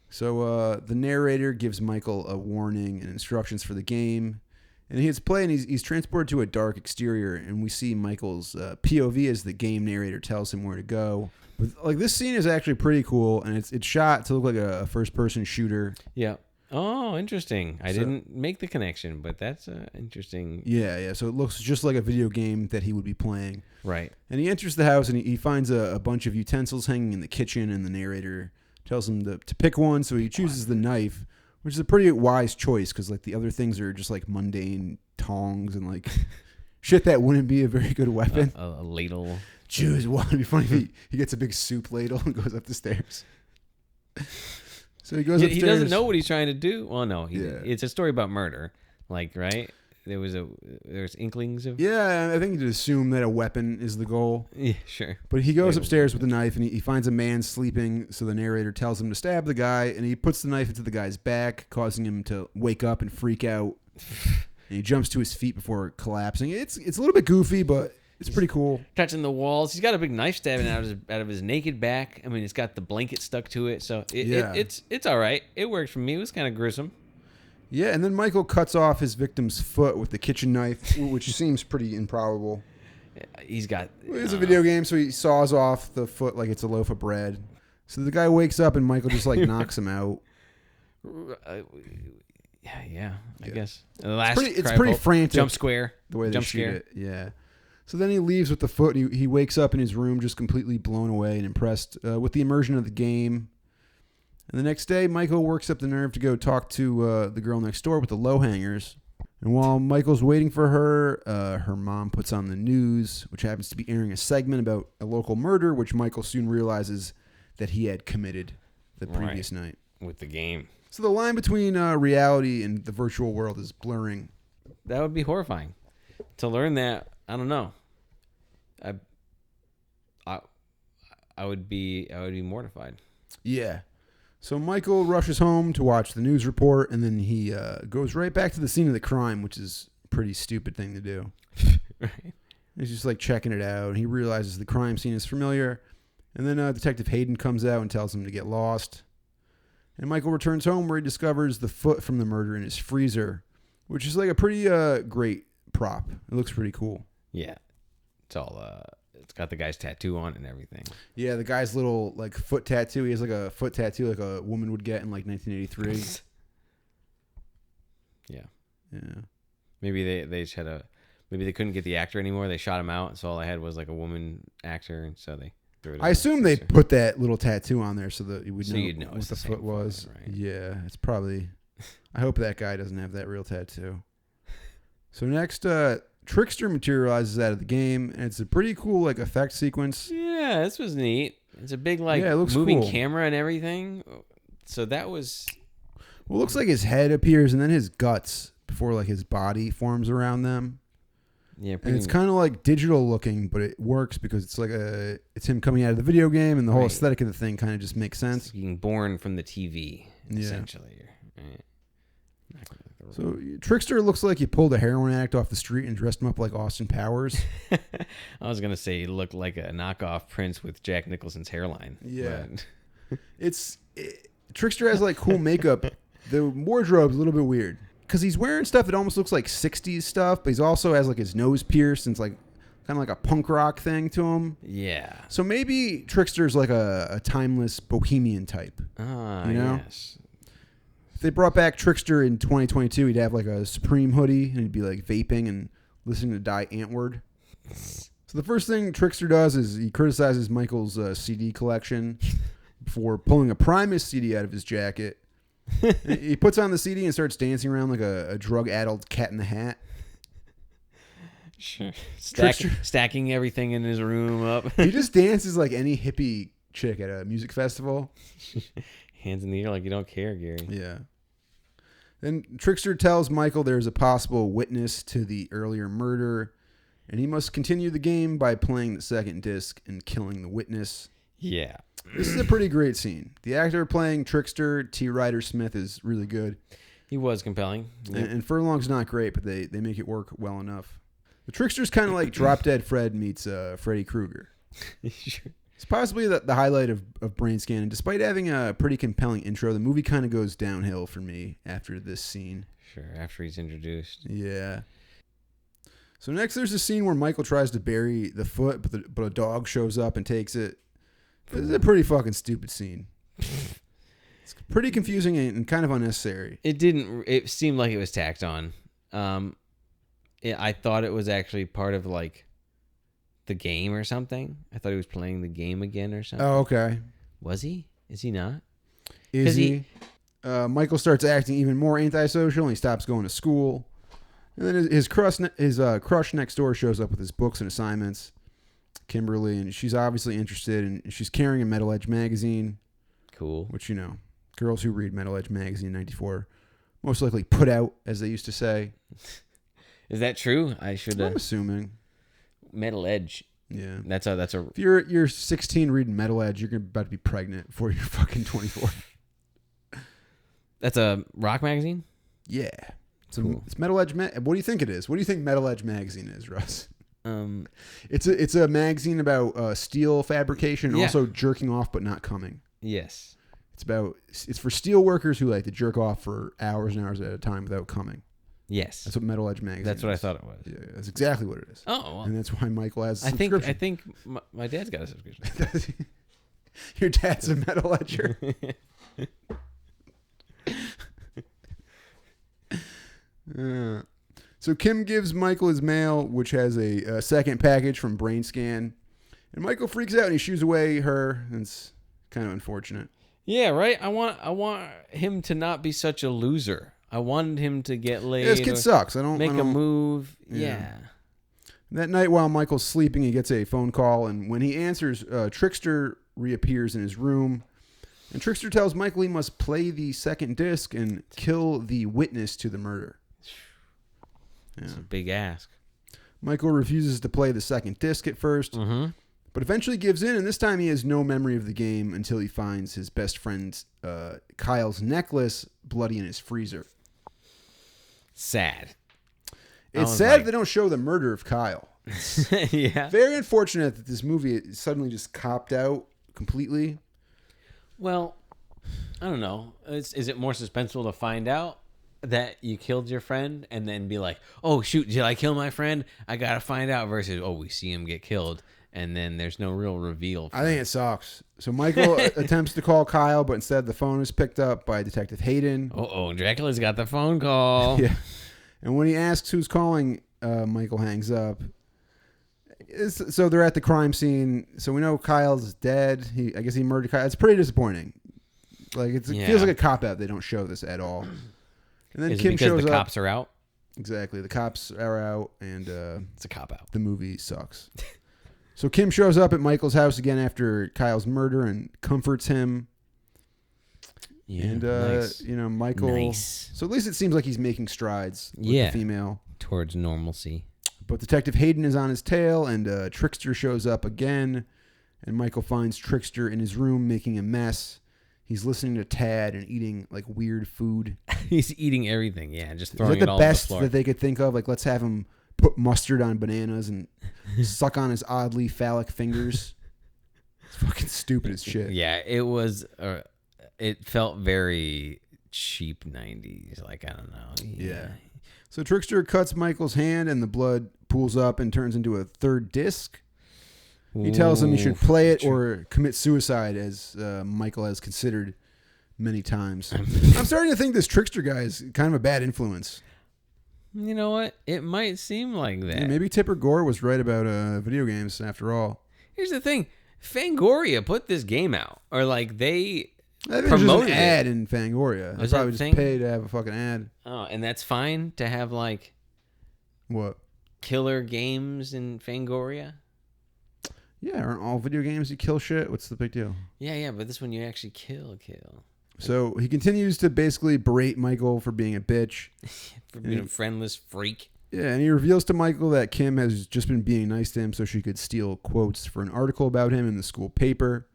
So the narrator gives Michael a warning and instructions for the game. And he hits play, and he's transported to a dark exterior, and we see Michael's POV as the game narrator tells him where to go. But like, this scene is actually pretty cool, and it's shot to look like a first-person shooter. Yeah. Oh, interesting. I So- didn't make the connection, but that's interesting. Yeah. So it looks just like a video game that he would be playing. Right. And he enters the house, and he finds a bunch of utensils hanging in the kitchen, and the narrator tells him to pick one, so he chooses the knife, which is a pretty wise choice, because like the other things are just like mundane tongs and like shit that wouldn't be a very good weapon. A ladle. Choose one. It'd be funny if he gets a big soup ladle and goes up the stairs. So he goes upstairs. He doesn't know what he's trying to do. Well, no. Yeah. It's a story about murder. Like, right? There's inklings of... Yeah, I think you'd assume that a weapon is the goal. Yeah, sure. But he goes upstairs with a knife, and he finds a man sleeping, so the narrator tells him to stab the guy, and he puts the knife into the guy's back, causing him to wake up and freak out. And he jumps to his feet before collapsing. It's a little bit goofy, but it's pretty cool. Touching the walls. He's got a big knife stabbing out of his naked back. I mean, it's got the blanket stuck to it, so it's all right. It worked for me. It was kind of gruesome. Yeah, and then Michael cuts off his victim's foot with the kitchen knife, which seems pretty improbable. He's got... It's a video game, so he saws off the foot like it's a loaf of bread. So the guy wakes up, and Michael just like knocks him out. Yeah, I guess. The last It's pretty frantic. Jump square. The way they Jump shoot scare. it, yeah. So then he leaves with the foot, and he wakes up in his room just completely blown away and impressed with the immersion of the game. And the next day, Michael works up the nerve to go talk to the girl next door with the low hangers. And while Michael's waiting for her, her mom puts on the news, which happens to be airing a segment about a local murder, which Michael soon realizes that he had committed the previous night. With the game. So the line between reality and the virtual world is blurring. That would be horrifying. To learn that, I don't know. I would be mortified. Yeah. So Michael rushes home to watch the news report, and then he goes right back to the scene of the crime, which is a pretty stupid thing to do. Right. He's just like checking it out, and he realizes the crime scene is familiar. And then Detective Hayden comes out and tells him to get lost. And Michael returns home where he discovers the foot from the murder in his freezer, which is like a pretty great prop. It looks pretty cool. Yeah. It's all it's got the guy's tattoo on it and everything. Yeah, the guy's little like foot tattoo. He has like a foot tattoo like a woman would get in like 1983. Yeah. Yeah. Maybe they just had maybe they couldn't get the actor anymore. They shot him out, so all I had was like a woman actor, and so they threw it. I assume they put that little tattoo on there so that you would you'd know what it's the the same foot was. foot, right? Yeah, it's probably. I hope that guy doesn't have that real tattoo. So next, Trickster materializes out of the game, and it's a pretty cool like effect sequence. Yeah, this was neat. It's a big like Yeah, it looks moving cool. camera and everything. So that was Well, it looks like his head appears and then his guts before like his body forms around them. yeah, And it's kind of like digital looking, but it works because it's like it's him coming out of the video game, and the whole Right. aesthetic of the thing kind of just makes sense. being born from the TV, Yeah. essentially. Right. So Trickster looks like he pulled a heroin addict off the street and dressed him up like Austin Powers. I was gonna say he looked like a knockoff Prince with Jack Nicholson's hairline. Yeah. but- Trickster has like cool makeup. The wardrobe's a little bit weird because he's wearing stuff that almost looks like 60s stuff, but he also has like his nose pierced and it's like kind of like a punk rock thing to him. yeah. So maybe Trickster's like a timeless bohemian type. Ah, You know? yes. If they brought back Trickster in 2022, he'd have like a Supreme hoodie and he'd be like vaping and listening to Die Antwoord. So the first thing Trickster does is he criticizes Michael's CD collection for pulling a Primus CD out of his jacket. He puts on the CD and starts dancing around like a drug-addled cat in the hat. Sure. Trickster. Stacking everything in his room up. He just dances like any hippie chick at a music festival. Hands in the air like you don't care, Gary. Yeah. Then Trickster tells Michael there's a possible witness to the earlier murder, and he must continue the game by playing the second disc and killing the witness. Yeah. This is a pretty great scene. The actor playing Trickster, T. Ryder Smith, is really good. He was compelling. Yep. And Furlong's not great, but they make it work well enough. The Trickster's kind of like Drop Dead Fred meets Freddy Krueger. Sure. It's possibly the highlight of Brainscan, and despite having a pretty compelling intro, the movie kind of goes downhill for me after this scene. Sure, after he's introduced. Yeah. So next there's a scene where Michael tries to bury the foot, but a dog shows up and takes it. This is a pretty fucking stupid scene. It's pretty confusing and kind of unnecessary. It seemed like it was tacked on. I thought it was actually part of like the game or something. I thought he was playing the game again or something. Oh, okay. Was he? Is he not? Is he? Michael starts acting even more antisocial and he stops going to school. And then his crush next door shows up with his books and assignments, Kimberly, and she's obviously interested, and she's carrying a Metal Edge magazine. Cool. Which, girls who read Metal Edge magazine in 94 most likely put out, as they used to say. Is that true? I'm assuming. Metal Edge. Yeah. That's a If you're 16 reading Metal Edge, you're about to be pregnant before you're fucking 24. That's a rock magazine? Yeah. Cool. It's Metal Edge. What do you think it is? What do you think Metal Edge magazine is, Russ? It's a magazine about steel fabrication and also jerking off but not coming. Yes. It's for steel workers who like to jerk off for hours and hours at a time without coming. Yes. That's what Metal Edge magazine That's what is. I thought it was. Yeah, that's exactly what it is. Oh, well. And that's why Michael has a subscription. I think my dad's got a subscription. Your dad's a Metal Edger. So Kim gives Michael his mail, which has a second package from Brainscan. And Michael freaks out and he shoos away her. And it's kind of unfortunate. Yeah, right? I want him to not be such a loser. I wanted him to get laid. Yeah, this kid sucks. I don't make a move. Yeah. That night while Michael's sleeping, he gets a phone call, and when he answers, Trickster reappears in his room. And Trickster tells Michael he must play the second disc and kill the witness to the murder. It's a big ask. Michael refuses to play the second disc at first, but eventually gives in, and this time he has no memory of the game until he finds his best friend Kyle's necklace bloody in his freezer. Sad. It's sad they don't show the murder of Kyle. Yeah. Very unfortunate that this movie suddenly just copped out completely. Well, I don't know. Is it more suspenseful to find out that you killed your friend and then be like, oh, shoot, did I kill my friend? I got to find out versus, oh, we see him get killed. And then there's no real reveal. I think it sucks. So Michael attempts to call Kyle, but instead the phone is picked up by Detective Hayden. Oh, Dracula's got the phone call. Yeah. And when he asks who's calling, Michael hangs up. So they're at the crime scene. So we know Kyle's dead. I guess he murdered Kyle. It's pretty disappointing. Like it feels like a cop out. They don't show this at all. And then Is Kim it because shows the up. cops are out? Exactly. The cops are out, and it's a cop out. The movie sucks. So Kim shows up at Michael's house again after Kyle's murder and comforts him. Yeah, and nice. Michael. Nice. So at least it seems like he's making strides with the female towards normalcy. But Detective Hayden is on his tail, and Trickster shows up again, and Michael finds Trickster in his room making a mess. He's listening to Tad and eating like weird food. He's eating everything, just throwing Is that it all the on the best floor. that they could think of? Like, let's have him put mustard on bananas and suck on his oddly phallic fingers. It's fucking stupid as shit. Yeah, it was. It felt very cheap 90s. Like, I don't know. Yeah. So Trickster cuts Michael's hand, and the blood pools up and turns into a third disc. He tells him he should play it or commit suicide, as Michael has considered many times. I'm starting to think this Trickster guy is kind of a bad influence. You know what? It might seem like that. Yeah, maybe Tipper Gore was right about video games after all. Here's the thing. Fangoria put this game out. Or like they I think promoted there's an ad in Fangoria. They probably just pay to have a fucking ad. Oh, and that's fine to have like what? Killer games in Fangoria? Yeah, aren't all video games you kill shit? What's the big deal? Yeah, but this one you actually kill. So he continues to basically berate Michael for being a bitch. For being a friendless freak. Yeah, and he reveals to Michael that Kim has just been being nice to him so she could steal quotes for an article about him in the school paper.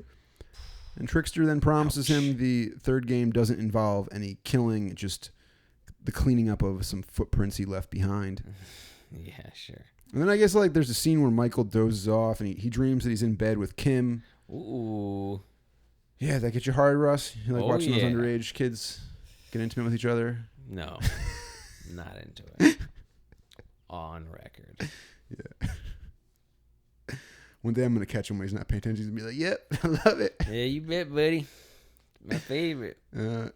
And Trickster then promises him the third game doesn't involve any killing, just the cleaning up of some footprints he left behind. Yeah, sure. And then I guess like there's a scene where Michael dozes off and he dreams that he's in bed with Kim. Ooh. Yeah, that get you hard, Russ? You like watching those yeah. underage kids get intimate with each other? No, not into it. On record. Yeah. One day I'm going to catch him when he's not paying attention. He's going to be like, yep, I love it. Yeah, you bet, buddy. My favorite. And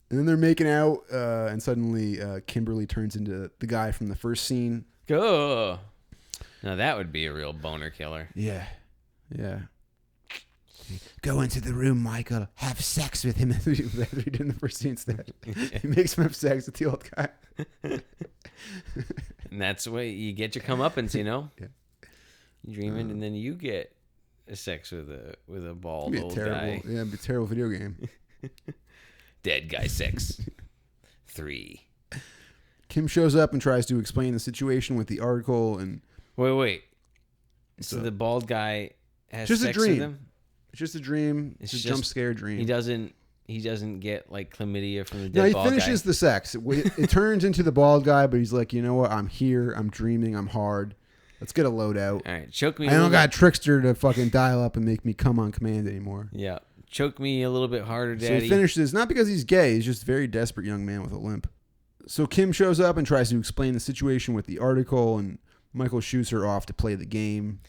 then they're making out, and suddenly Kimberly turns into the guy from the first scene. Go. Now that would be a real boner killer. Yeah. Yeah. Go into the room, Michael. Have sex with him. That's what he did in the first scene instead. He makes him have sex with the old guy. And that's the way you get your comeuppance, you know? Yeah. You dream it, and then you get sex with a bald It'd be a old terrible, guy. yeah, it'd be a terrible video game. Dead guy sex. 3. Kim shows up and tries to explain the situation with the article, and Wait. So the bald guy has just sex a dream. with him? It's just a dream. It's a jump scare dream. He doesn't get like chlamydia from the dead No, he bald finishes guy. the sex. It turns into the bald guy, but he's like, you know what? I'm here. I'm dreaming. I'm hard. Let's get a load out. All right, choke me. I don't got Trickster to fucking dial up and make me come on command anymore. Yeah, choke me a little bit harder, Daddy. So he finishes, not because he's gay. He's just a very desperate young man with a limp. So Kim shows up and tries to explain the situation with the article, and Michael shoots her off to play the game.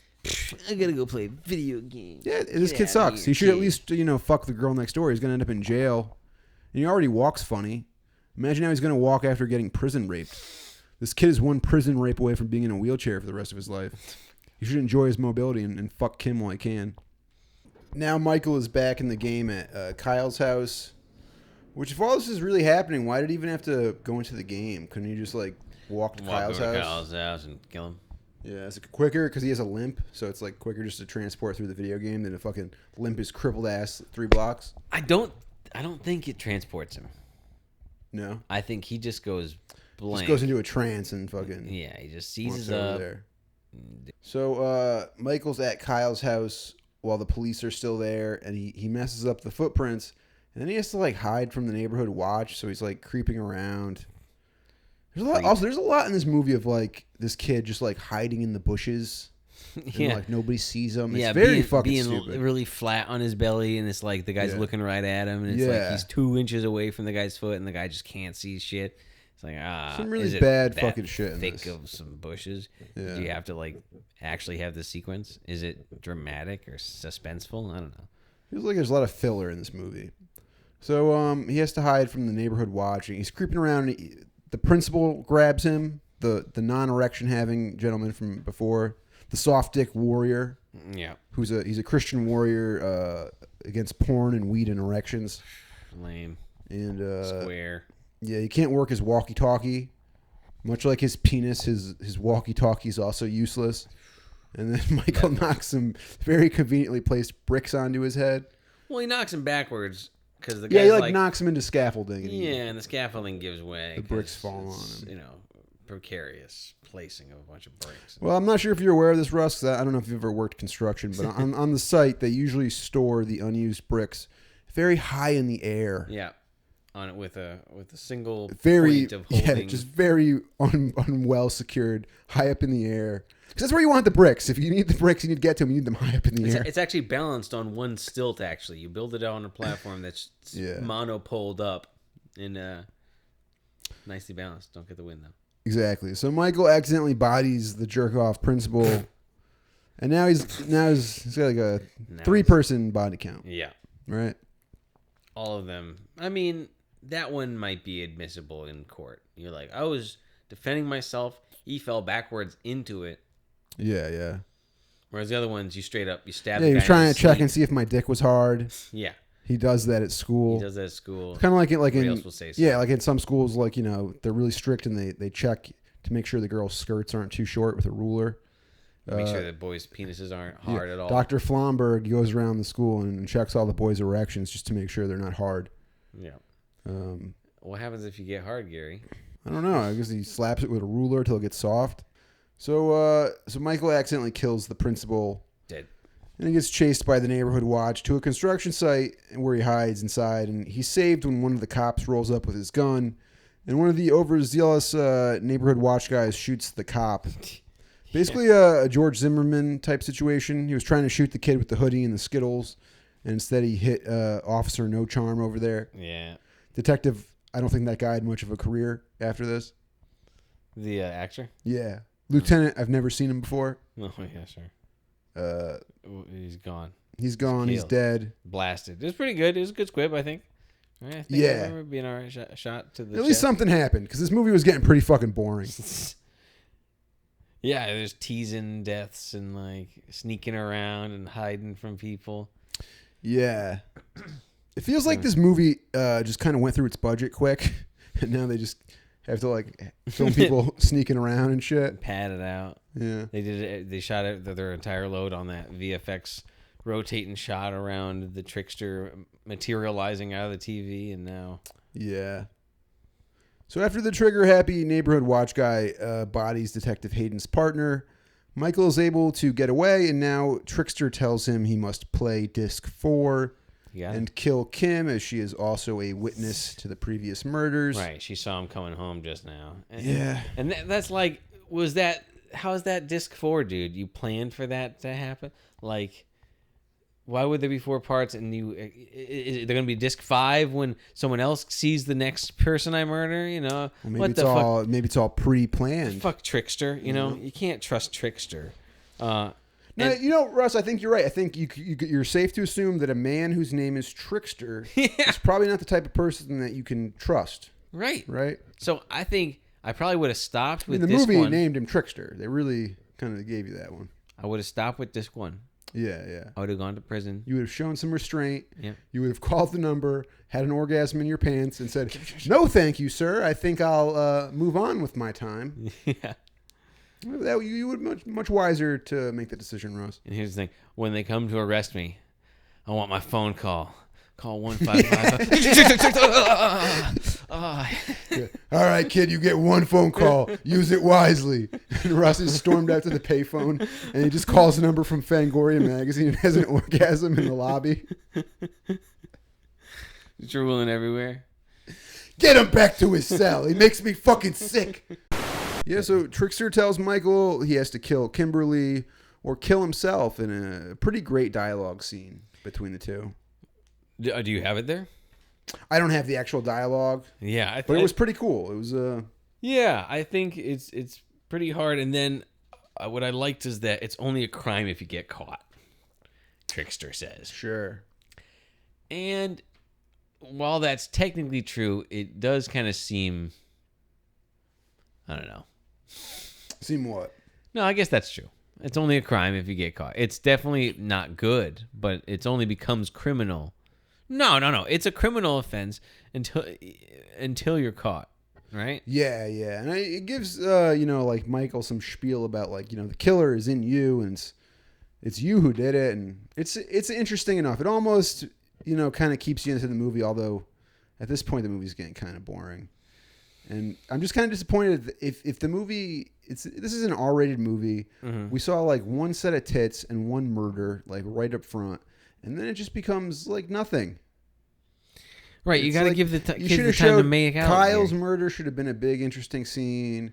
I gotta go play video games. Yeah, this Get kid outta sucks. here, He should at kid. least, fuck the girl next door. He's going to end up in jail. And he already walks funny. Imagine how he's going to walk after getting prison raped. This kid is one prison rape away from being in a wheelchair for the rest of his life. He should enjoy his mobility and fuck Kim while he can. Now Michael is back in the game at Kyle's house. Which, if all this is really happening, why did he even have to go into the game? Couldn't he just, walk to Kyle's over to house? Kyle's house and kill him. Yeah, it's quicker because he has a limp, so it's quicker just to transport through the video game than a fucking limp his crippled ass 3 blocks. I don't think it transports him. No, I think he just goes blank. just goes into a trance and fucking Yeah, he just walks seizes over up. there. So Michael's at Kyle's house while the police are still there, and he messes up the footprints, and then he has to hide from the neighborhood watch. So he's creeping around. There's a lot in this movie of this kid just hiding in the bushes. And, Yeah. Nobody sees him. It's Yeah, very being, fucking being stupid. really flat on his belly, and it's the guy's Yeah. looking right at him, and it's he's 2 inches away from the guy's foot, and the guy just can't see shit. It's Some really is it bad that fucking shit in thick this. of some bushes. Yeah. Do you have to actually have the sequence? Is it dramatic or suspenseful? I don't know. Feels like there's a lot of filler in this movie. So he has to hide from the neighborhood watch. And he's creeping around. And the principal grabs him, the non-erection having gentleman from before, the soft dick warrior. Yeah, He's a Christian warrior against porn and weed and erections. lame. And Square. yeah, he can't work his walkie-talkie. Much like his penis, his walkie-talkie is also useless. And then Michael knocks some very conveniently placed bricks onto his head. Well, he knocks him backwards because the Yeah, guy's he knocks him into scaffolding. And and the scaffolding gives way. The bricks 'cause fall it's, on him. Precarious placing of a bunch of bricks. Well, I'm not sure if you're aware of this, Russ. 'Cause I don't know if you've ever worked construction, but on the site, they usually store the unused bricks very high in the air. Yeah, on it with a single Very, point of holding. just very unwell secured, high up in the air. Because that's where you want the bricks. If you need the bricks, you need to get to them. You need them high up in the air. It's actually balanced on one stilt. Actually, you build it on a platform that's Yeah. monopoled up and nicely balanced. Don't get the wind though. Exactly. So Michael accidentally bodies the jerk off principal, and now he's got a 3-person body count. Yeah, Right. all of them. I mean, that one might be admissible in court. You're like, I was defending myself. He fell backwards into it. Yeah, yeah. Whereas the other ones, you straight up, you stab. Yeah, the he was guy trying in to the check sleeve. and see if my dick was hard. Yeah, He does that at school. he does that at school. Kind of like Nobody in else will say so. yeah, like in some schools, they're really strict and they check to make sure the girls' skirts aren't too short with a ruler. Make sure that boys' penises aren't hard at all. Dr. Flomberg goes around the school and checks all the boys' erections just to make sure they're not hard. Yeah. What happens if you get hard, Gary? I don't know. I guess he slaps it with a ruler till it gets soft. So Michael accidentally kills the principal. Dead. And he gets chased by the neighborhood watch to a construction site where he hides inside. And he's saved when one of the cops rolls up with his gun. And one of the overzealous neighborhood watch guys shoots the cop. Basically a George Zimmerman type situation. He was trying to shoot the kid with the hoodie and the Skittles. And instead he hit Officer No Charm over there. Yeah. Detective, I don't think that guy had much of a career after this. The actor? Yeah. Lieutenant, I've never seen him before. Oh, yeah, sure. He's gone. He's gone. He's Killed. dead. Blasted. It was pretty good. It was a good squib, I think. I think Yeah. I remember being all right shot to the At least something happened, because this movie was getting pretty fucking boring. Yeah, there's teasing deaths and like sneaking around and hiding from people. Yeah. It feels like this movie just kind of went through its budget quick, and now they just have to like film people sneaking around and shit. Pad it out. Yeah. They did it. They shot it their entire load on that VFX rotating shot around the trickster materializing out of the TV, and now. Yeah. So after the trigger-happy neighborhood watch guy bodies Detective Hayden's partner, Michael is able to get away, and now Trickster tells him he must play disc 4 and kill Kim, as she is also a witness to the previous murders. Right, she saw him coming home just now. Yeah. And that's like, how's that disc 4, dude? You planned for that to happen? Like, why would there be 4 parts and they're going to be disc 5 when someone else sees the next person I murder? You know, Well, maybe it's all pre-planned. Fuck Trickster. You know, you can't trust Trickster. No, you know, Russ, I think you're right. I think you're safe to assume that a man whose name is Trickster is probably not the type of person that you can trust. Right. Right? So I think I probably would have stopped with the disc movie 1. named him Trickster. They really kind of gave you that one. I would have stopped with disc 1. Yeah. I would have gone to prison. You would have shown some restraint. Yeah. You would have called the number, had an orgasm in your pants, and said, "No, thank you, sir. I think I'll move on with my time." Yeah. You would much wiser to make the decision, Russ. And here's the thing: when they come to arrest me, I want my phone call. Call 155. Yeah. All right, kid, you get one phone call. Use it wisely. And Russ is stormed out to the payphone, and he just calls the number from Fangoria magazine and has an orgasm in the lobby. Drooling everywhere. Get him back to his cell. He makes me fucking sick. Yeah, so Trickster tells Michael he has to kill Kimberly or kill himself in a pretty great dialogue scene between the two. Do you have it there? I don't have the actual dialogue. Yeah, but it was pretty cool. It was yeah, I think it's pretty hard. And then what I liked is that it's only a crime if you get caught. Trickster says. Sure. And while that's technically true, it does kind of seem, I don't know. Seem what? No, I guess that's true. It's only a crime if you get caught. It's definitely not good, but it's only becomes criminal. No. It's a criminal offense until you're caught, right? Yeah. And it gives like Michael some spiel about like, the killer is in you and it's you who did it, and it's interesting enough. It almost, kind of keeps you into the movie, although at this point the movie's getting kind of boring. And I'm just kind of disappointed if the movie this is an R-rated movie. Mm-hmm. We saw like one set of tits and one murder like right up front. And then it just becomes like nothing. Right, you got to give the kids the time to make out. Kyle's murder should have been a big, interesting scene,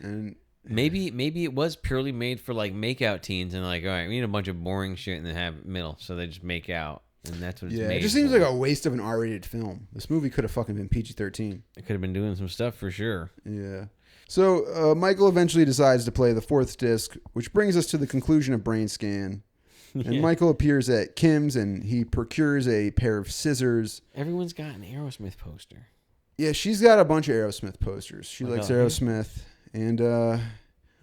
and maybe it was purely made for like make-out teens, and like, all right, we need a bunch of boring shit in the middle, so they just make out, and that's what it's made. It just seems like a waste of an R-rated film. This movie could have fucking been PG-13. It could have been doing some stuff for sure. Yeah. So Michael eventually decides to play the 4th disc, which brings us to the conclusion of Brainscan. And Michael appears at Kim's and he procures a pair of scissors. Everyone's got an Aerosmith poster. Yeah, she's got a bunch of Aerosmith posters. She likes Aerosmith, and I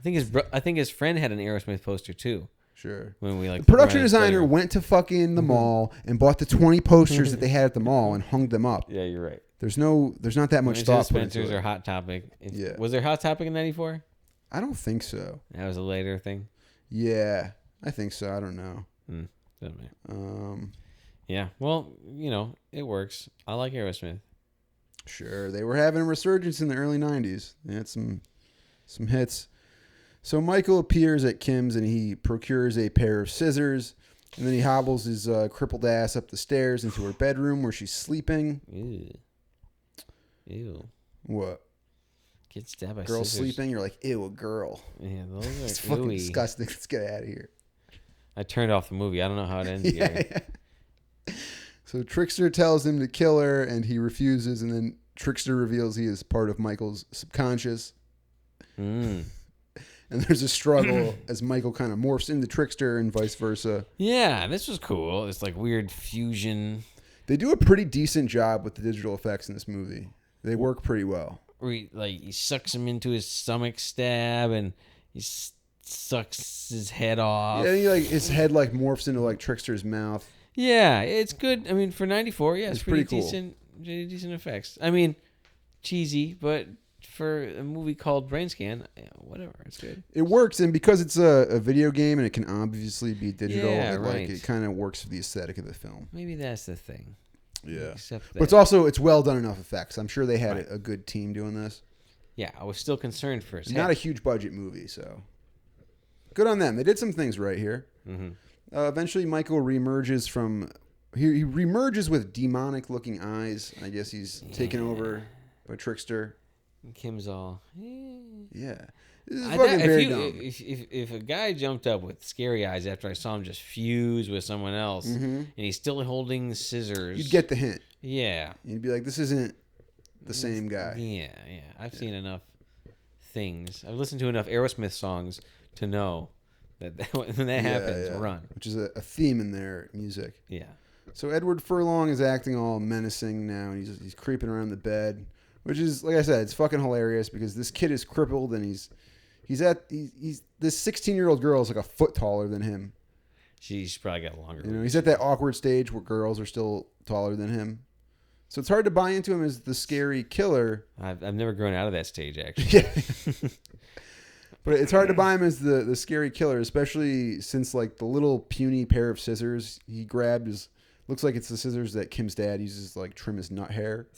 think his friend had an Aerosmith poster too. Sure. When we the production designer went to fucking the mall and bought the 20 posters that they had at the mall and hung them up. Yeah, you're right. There's not that much thought put into it. Spencer's or Hot Topic. Yeah. Was there Hot Topic in '94? I don't think so. That was a later thing. Yeah, I think so. I don't know. Doesn't matter. Yeah. Well, it works. I like Aerosmith. Sure, they were having a resurgence in the early 90s. They had some hits. So Michael appears at Kim's and he procures a pair of scissors, and then he hobbles his crippled ass up the stairs into her bedroom where she's sleeping. Ew. What? Get stabbed by Girl scissors. sleeping? You're like, ew, a girl. Yeah, those are It's fucking ooey. disgusting. Let's get out of here. I turned off the movie. I don't know how it ends. Yeah. So Trickster tells him to kill her, and he refuses, and then Trickster reveals he is part of Michael's subconscious. And there's a struggle as Michael kind of morphs into Trickster and vice versa. Yeah, this was cool. It's like weird fusion. They do a pretty decent job with the digital effects in this movie. They work pretty well. Where he sucks him into his stomach stab, and he sucks his head off. Yeah, his head morphs into Trickster's mouth. Yeah, it's good. I mean, for '94, yeah, it's pretty cool. decent effects. I mean, cheesy, but for a movie called Brainscan, yeah, whatever, it's good. It works, and because it's a video game and it can obviously be digital, right. It kind of works for the aesthetic of the film. Maybe that's the thing. Yeah, Except but it's well done enough effects. I'm sure they had a good team doing this. Yeah, I was still concerned for his head. Not a huge budget movie, so good on them. They did some things right here. Mm-hmm. Eventually, Michael reemerges from. He reemerges with demonic-looking eyes. I guess he's taken over by Trickster. Kim's all. Yeah, this is fucking very dumb. If a guy jumped up with scary eyes after I saw him just fuse with someone else, and he's still holding scissors, You'd get the hint. Yeah, You'd be like, "This isn't the same guy." Yeah. I've seen enough things. I've listened to enough Aerosmith songs to know that when that happens, run. Which is a theme in their music. Yeah. So Edward Furlong is acting all menacing now, and he's creeping around the bed, which is, like I said, it's fucking hilarious because this kid is crippled and he's this 16-year-old girl is like a foot taller than him. She's probably got longer. He's at that awkward stage where girls are still taller than him. So it's hard to buy into him as the scary killer. I've never grown out of that stage, actually. Yeah. But it's hard to buy him as the scary killer, especially since the little puny pair of scissors he grabbed looks like it's the scissors that Kim's dad uses to trim his nut hair.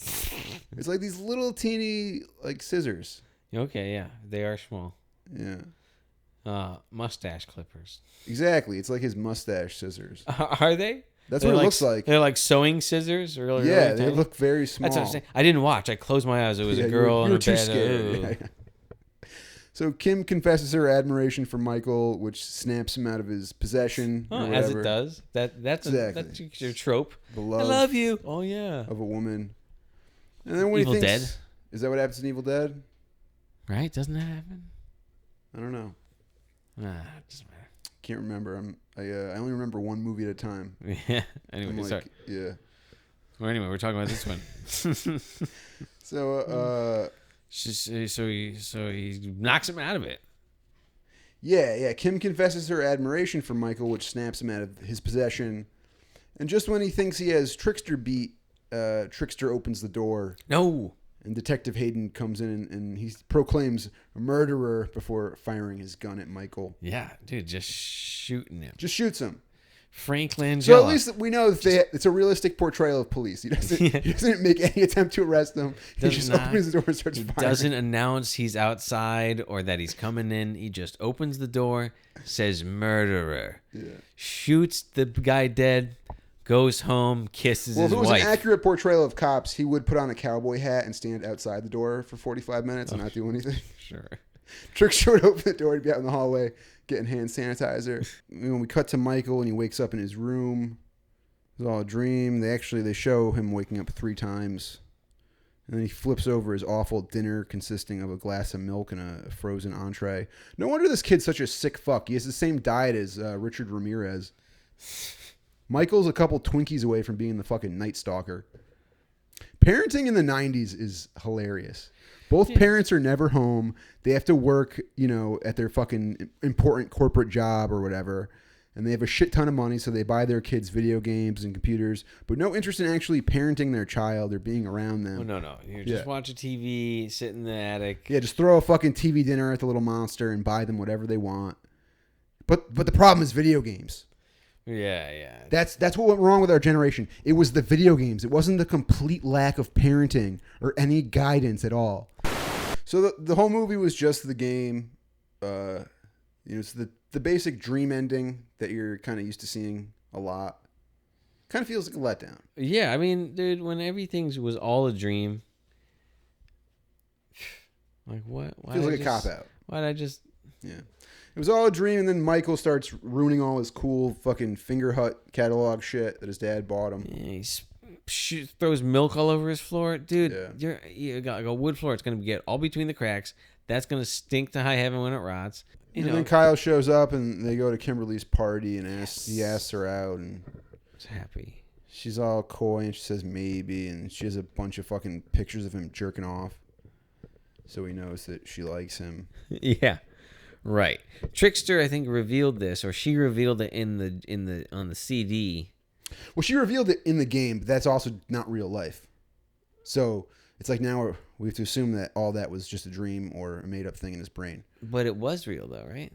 It's like these little teeny scissors. Okay, yeah, they are small. Yeah. Mustache clippers. Exactly. It's like his mustache scissors. Are they? That's what it looks like. They're like sewing scissors? Really, yeah, really they tiny? look very small. That's what I'm saying. I didn't watch. I closed my eyes. It was a girl in a too bed. scared. Yeah. So Kim confesses her admiration for Michael, which snaps him out of his possession. Oh, as it does. That's your trope. The love I love you. Oh yeah. Of a woman. And then when Evil he thinks, Dead. Is that what happens in Evil Dead? Right? Doesn't that happen? I don't know. Nah, it doesn't matter. Can't remember. I only remember one movie at a time. Yeah. Anyway, sorry. Yeah. Well, anyway, we're talking about this one. So he knocks him out of it. Yeah. Kim confesses her admiration for Michael, which snaps him out of his possession. And just when he thinks he has Trickster beat, Trickster opens the door. No. And Detective Hayden comes in and he proclaims a murderer before firing his gun at Michael. Yeah, dude, just shooting him. Just shoots him. Frank Langella. So at least we know that it's a realistic portrayal of police. He doesn't make any attempt to arrest them. He just opens the door and starts firing. Doesn't announce he's outside or that he's coming in. He just opens the door, says murderer, shoots the guy dead, goes home, kisses his wife. Well, if it was an accurate portrayal of cops, he would put on a cowboy hat and stand outside the door for 45 minutes and not do anything. Sure. Trickster would open the door, he'd be out in the hallway getting hand sanitizer. When we cut to Michael and he wakes up in his room, it's all a dream. They show him waking up 3 times. And then he flips over his awful dinner consisting of a glass of milk and a frozen entree. No wonder this kid's such a sick fuck. He has the same diet as Richard Ramirez. Michael's a couple Twinkies away from being the fucking Night Stalker. Parenting in the 90s is hilarious. Both parents are never home. They have to work, at their fucking important corporate job or whatever. And they have a shit ton of money, so they buy their kids video games and computers, but no interest in actually parenting their child or being around them. Oh, no. You just watch a TV, sit in the attic. Yeah, just throw a fucking TV dinner at the little monster and buy them whatever they want. But the problem is video games. Yeah. That's what went wrong with our generation. It was the video games. It wasn't the complete lack of parenting or any guidance at all. So the whole movie was just the game. It's the basic dream ending that you're kind of used to seeing a lot. Kind of feels like a letdown. Yeah, I mean, dude, when everything was all a dream, like what? Feels like a cop out. Why'd I just? Yeah, it was all a dream, and then Michael starts ruining all his cool fucking Finger Hut catalog shit that his dad bought him. Yeah, he throws milk all over his floor, dude. Yeah. You got like a wood floor. It's gonna get all between the cracks. That's gonna stink to high heaven when it rots. And then Kyle shows up, and they go to Kimberly's party, and he asks her out, and happy. She's all coy, and she says maybe, and she has a bunch of fucking pictures of him jerking off, so he knows that she likes him. Yeah, right. Trickster, I think, revealed this, or she revealed it on the CD. Well, she revealed it in the game, but that's also not real life. So it's like now we have to assume that all that was just a dream or a made-up thing in his brain. But it was real, though, right?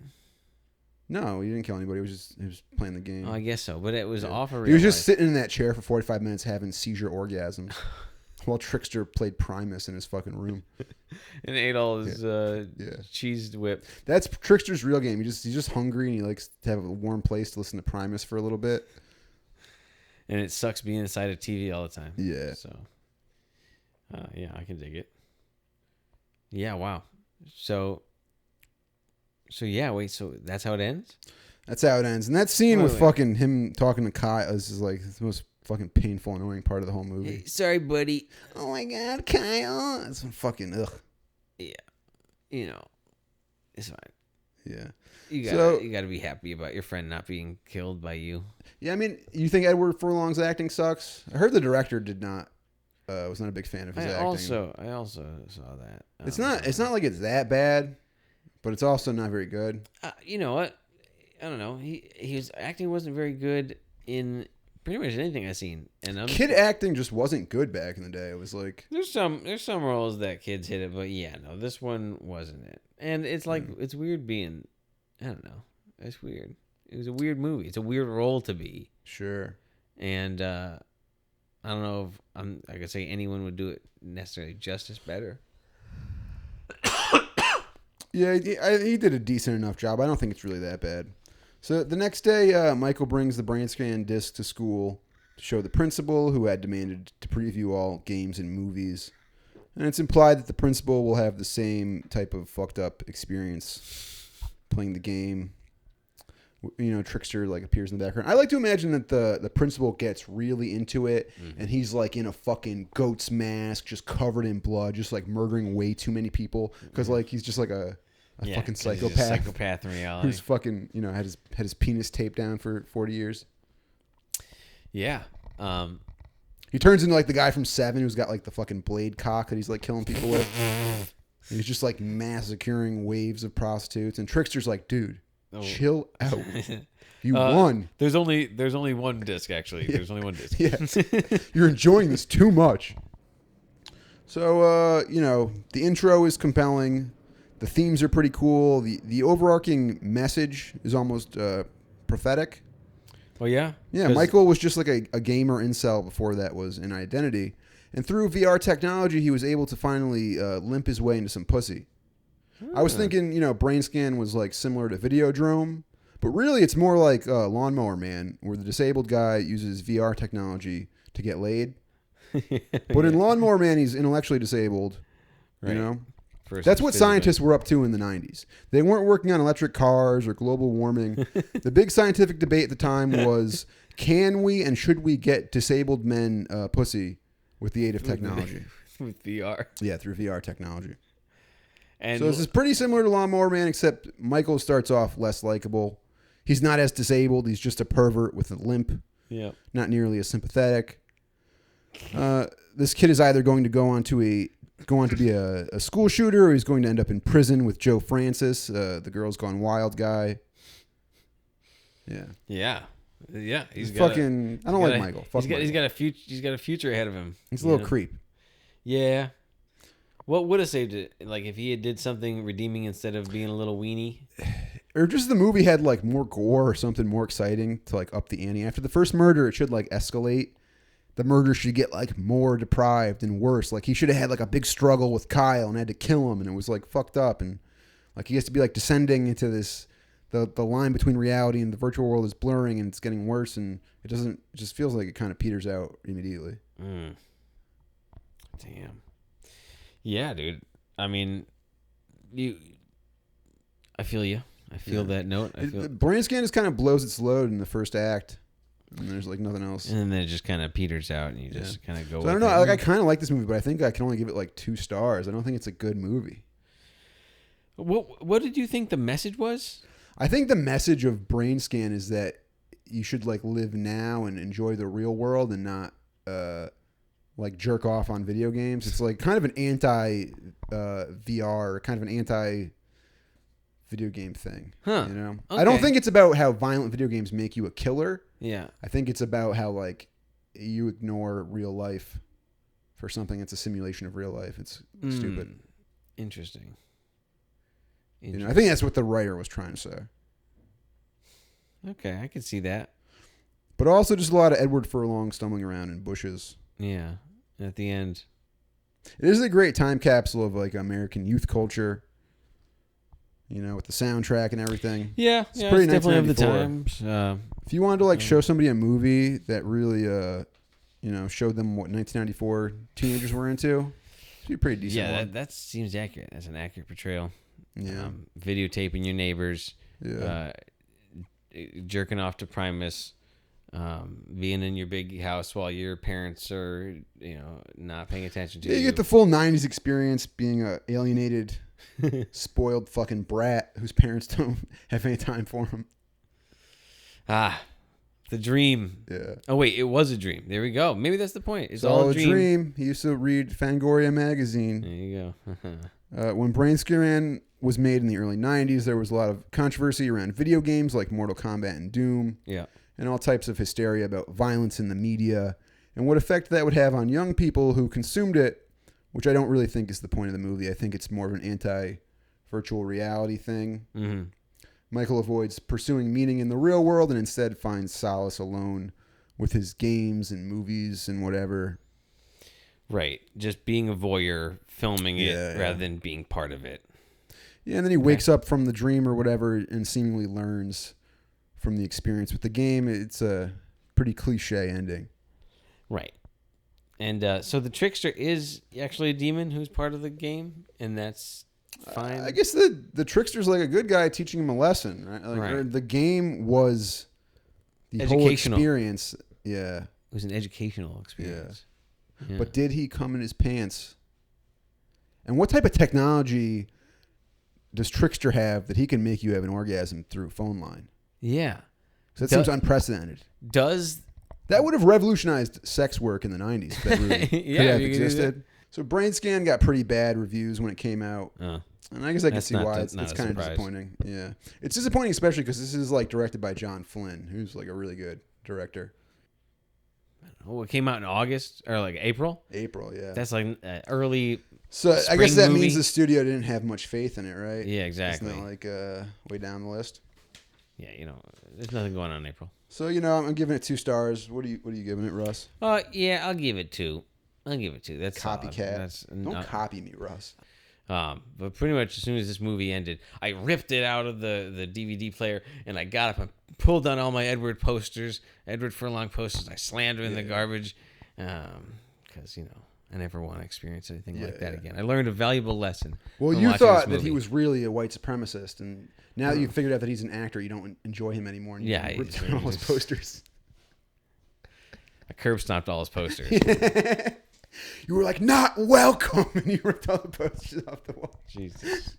No, he didn't kill anybody. He was playing the game. Oh, I guess so. But it was off of real He was just life. sitting in that chair for 45 minutes having seizure orgasms while Trickster played Primus in his fucking room and ate all his cheese whip. That's Trickster's real game. He's just hungry, and he likes to have a warm place to listen to Primus for a little bit. And it sucks being inside a TV all the time. Yeah. So, yeah, I can dig it. Yeah, wow. So yeah, wait, so that's how it ends? That's how it ends. And that scene Wait. fucking him talking to Kyle is like the most fucking painful, annoying part of the whole movie. Hey, sorry, buddy. Oh my God, Kyle. That's fucking ugh. Yeah. It's fine. Yeah. You gotta be happy about your friend not being killed by you. Yeah, I mean, you think Edward Furlong's acting sucks? I heard the director was not a big fan of his acting. I also saw that. It's not like it's that bad, but it's also not very good. You know what? I don't know. His acting wasn't very good in pretty much anything I've seen. And Kid acting just wasn't good back in the day. It was like there's some roles that kids hit it, but yeah, no, this one wasn't it. And it's like it's weird being, I don't know. It's weird. It was a weird movie. It's a weird role to be. Sure. And I don't know if I could say anyone would do it necessarily justice better. Yeah, he did a decent enough job. I don't think it's really that bad. So the next day, Michael brings the Brainscan disc to school to show the principal, who had demanded to preview all games and movies. And it's implied that the principal will have the same type of fucked up experience playing the game. You know, Trickster like appears in the background. I like to imagine that the principal gets really into it, and he's like in a fucking goat's mask, just covered in blood, just like murdering way too many people because like he's just like a fucking psychopath. He's a psychopath in reality. Who's fucking had his penis taped down for 40 years. Yeah. He turns into like the guy from Seven who's got like the fucking blade cock that he's like killing people with. And he's just like massacring waves of prostitutes, and Trickster's like, dude. Chill out. You won. There's only one disc actually. Yeah. There's only one disc. Yeah. You're enjoying this too much. So the intro is compelling. The themes are pretty cool. The overarching message is almost prophetic. Well, yeah. Yeah, Michael was just like a gamer incel before that was an identity. And through VR technology, he was able to finally limp his way into some pussy. I was thinking, Brainscan was like similar to Videodrome, but really it's more like Lawnmower Man, where the disabled guy uses VR technology to get laid. But in Lawnmower Man, he's intellectually disabled. Right. That's what scientists were up to in the 90s. They weren't working on electric cars or global warming. The big scientific debate at the time was, can we and should we get disabled men pussy with the aid of technology? With VR. Yeah, through VR technology. And so this is pretty similar to Lawnmower Man, except Michael starts off less likable. He's not as disabled. He's just a pervert with a limp. Yeah. Not nearly as sympathetic. This kid is either going to go on to be a school shooter, or he's going to end up in prison with Joe Francis, the Girls Gone Wild guy. Yeah. Yeah. Yeah. He's fucking. I don't like Michael. He's got a future ahead of him. He's a little creep. Yeah. What would have saved it? Like if he had did something redeeming instead of being a little weenie? or just the movie had like more gore or something more exciting to like up the ante. After the first murder, it should like escalate. The murder should get like more deprived and worse. Like he should have had like a big struggle with Kyle and had to kill him, and it was like fucked up, and like he has to be like descending into this. The line between reality and the virtual world is blurring, and it's getting worse, and it just feels like it kind of peters out immediately. Damn. Yeah, dude. I mean, I feel you. I feel that note. Brainscan just kind of blows its load in the first act, and there's like nothing else. And then it just kind of peters out, and you just kind of go. So I don't know. Like I kind of like this movie, but I think I can only give it like 2 stars. I don't think it's a good movie. What did you think the message was? I think the message of Brainscan is that you should like live now and enjoy the real world and not like jerk off on video games. It's like kind of an anti VR, kind of an anti video game thing. Huh. You know? Okay. I don't think it's about how violent video games make you a killer. Yeah. I think it's about how like you ignore real life for something that's a simulation of real life. It's stupid. Interesting. You know, I think that's what the writer was trying to say. Okay, I can see that. But also just a lot of Edward Furlong stumbling around in bushes. Yeah. At the end. It is a great time capsule of like American youth culture. You know, with the soundtrack and everything. Yeah, it's pretty definitely of the 1994. times. If you wanted to like show somebody a movie that really, you know, showed them what 1994 teenagers were into, it'd be a pretty decent. Yeah, one. that seems accurate. That's an accurate portrayal. Yeah. Videotaping your neighbors. Yeah. Jerking off to Primus. Being in your big house while your parents are, you know, not paying attention to you. You get the full 90s experience being a alienated, spoiled fucking brat whose parents don't have any time for him. The dream. Yeah. Oh, wait, it was a dream. There we go. Maybe that's the point. It's all all a dream. He used to read Fangoria magazine. There you go. When Brainscan was made in the early 90s, there was a lot of controversy around video games like Mortal Kombat and Doom. Yeah. And all types of hysteria about violence in the media and what effect that would have on young people who consumed it, which I don't really think is the point of the movie. I think it's more of an anti-virtual reality thing. Mm-hmm. Michael avoids pursuing meaning in the real world and instead finds solace alone with his games and movies and whatever. Right. Just being a voyeur, filming it rather than being part of it. Yeah, and then he wakes up from the dream or whatever and seemingly learns from the experience with the game. It's a pretty cliche ending. Right. And so the trickster is actually a demon who's part of the game, and that's fine. I guess the trickster's like a good guy teaching him a lesson, right? Like, Right. The game was the whole experience. Yeah. It was an educational experience. Yeah. But did he come in his pants? And what type of technology does Trickster have that he can make you have an orgasm through phone line? Yeah. So that seems unprecedented. That would have revolutionized sex work in the 90s. That really could have existed. So Brainscan got pretty bad reviews when it came out. And I guess I can see why. It's kind of disappointing. Yeah. It's disappointing especially because this is like directed by John Flynn, who's like a really good director. Oh, it came out in August or like April? April, yeah. That's like early. So I guess that means the studio didn't have much faith in it, right? Yeah, exactly. It's not like way down the list. Yeah, you know, there's nothing going on in April. So, you know, I'm giving it 2 stars. What are you giving it, Russ? Yeah, I'll give it 2. That's copycat. Don't copy me, Russ. But pretty much as soon as this movie ended, I ripped it out of the DVD player and I got up and pulled down all my Edward Furlong posters. I slammed them in the garbage because, you know, I never want to experience anything like that again. I learned a valuable lesson. Well, you thought that he was really a white supremacist, and now that you've figured out that he's an actor, you don't enjoy him anymore. And you ripped down all his posters. I curb stomped all his posters. You were like, not welcome, and you ripped all the posters off the wall. Jesus.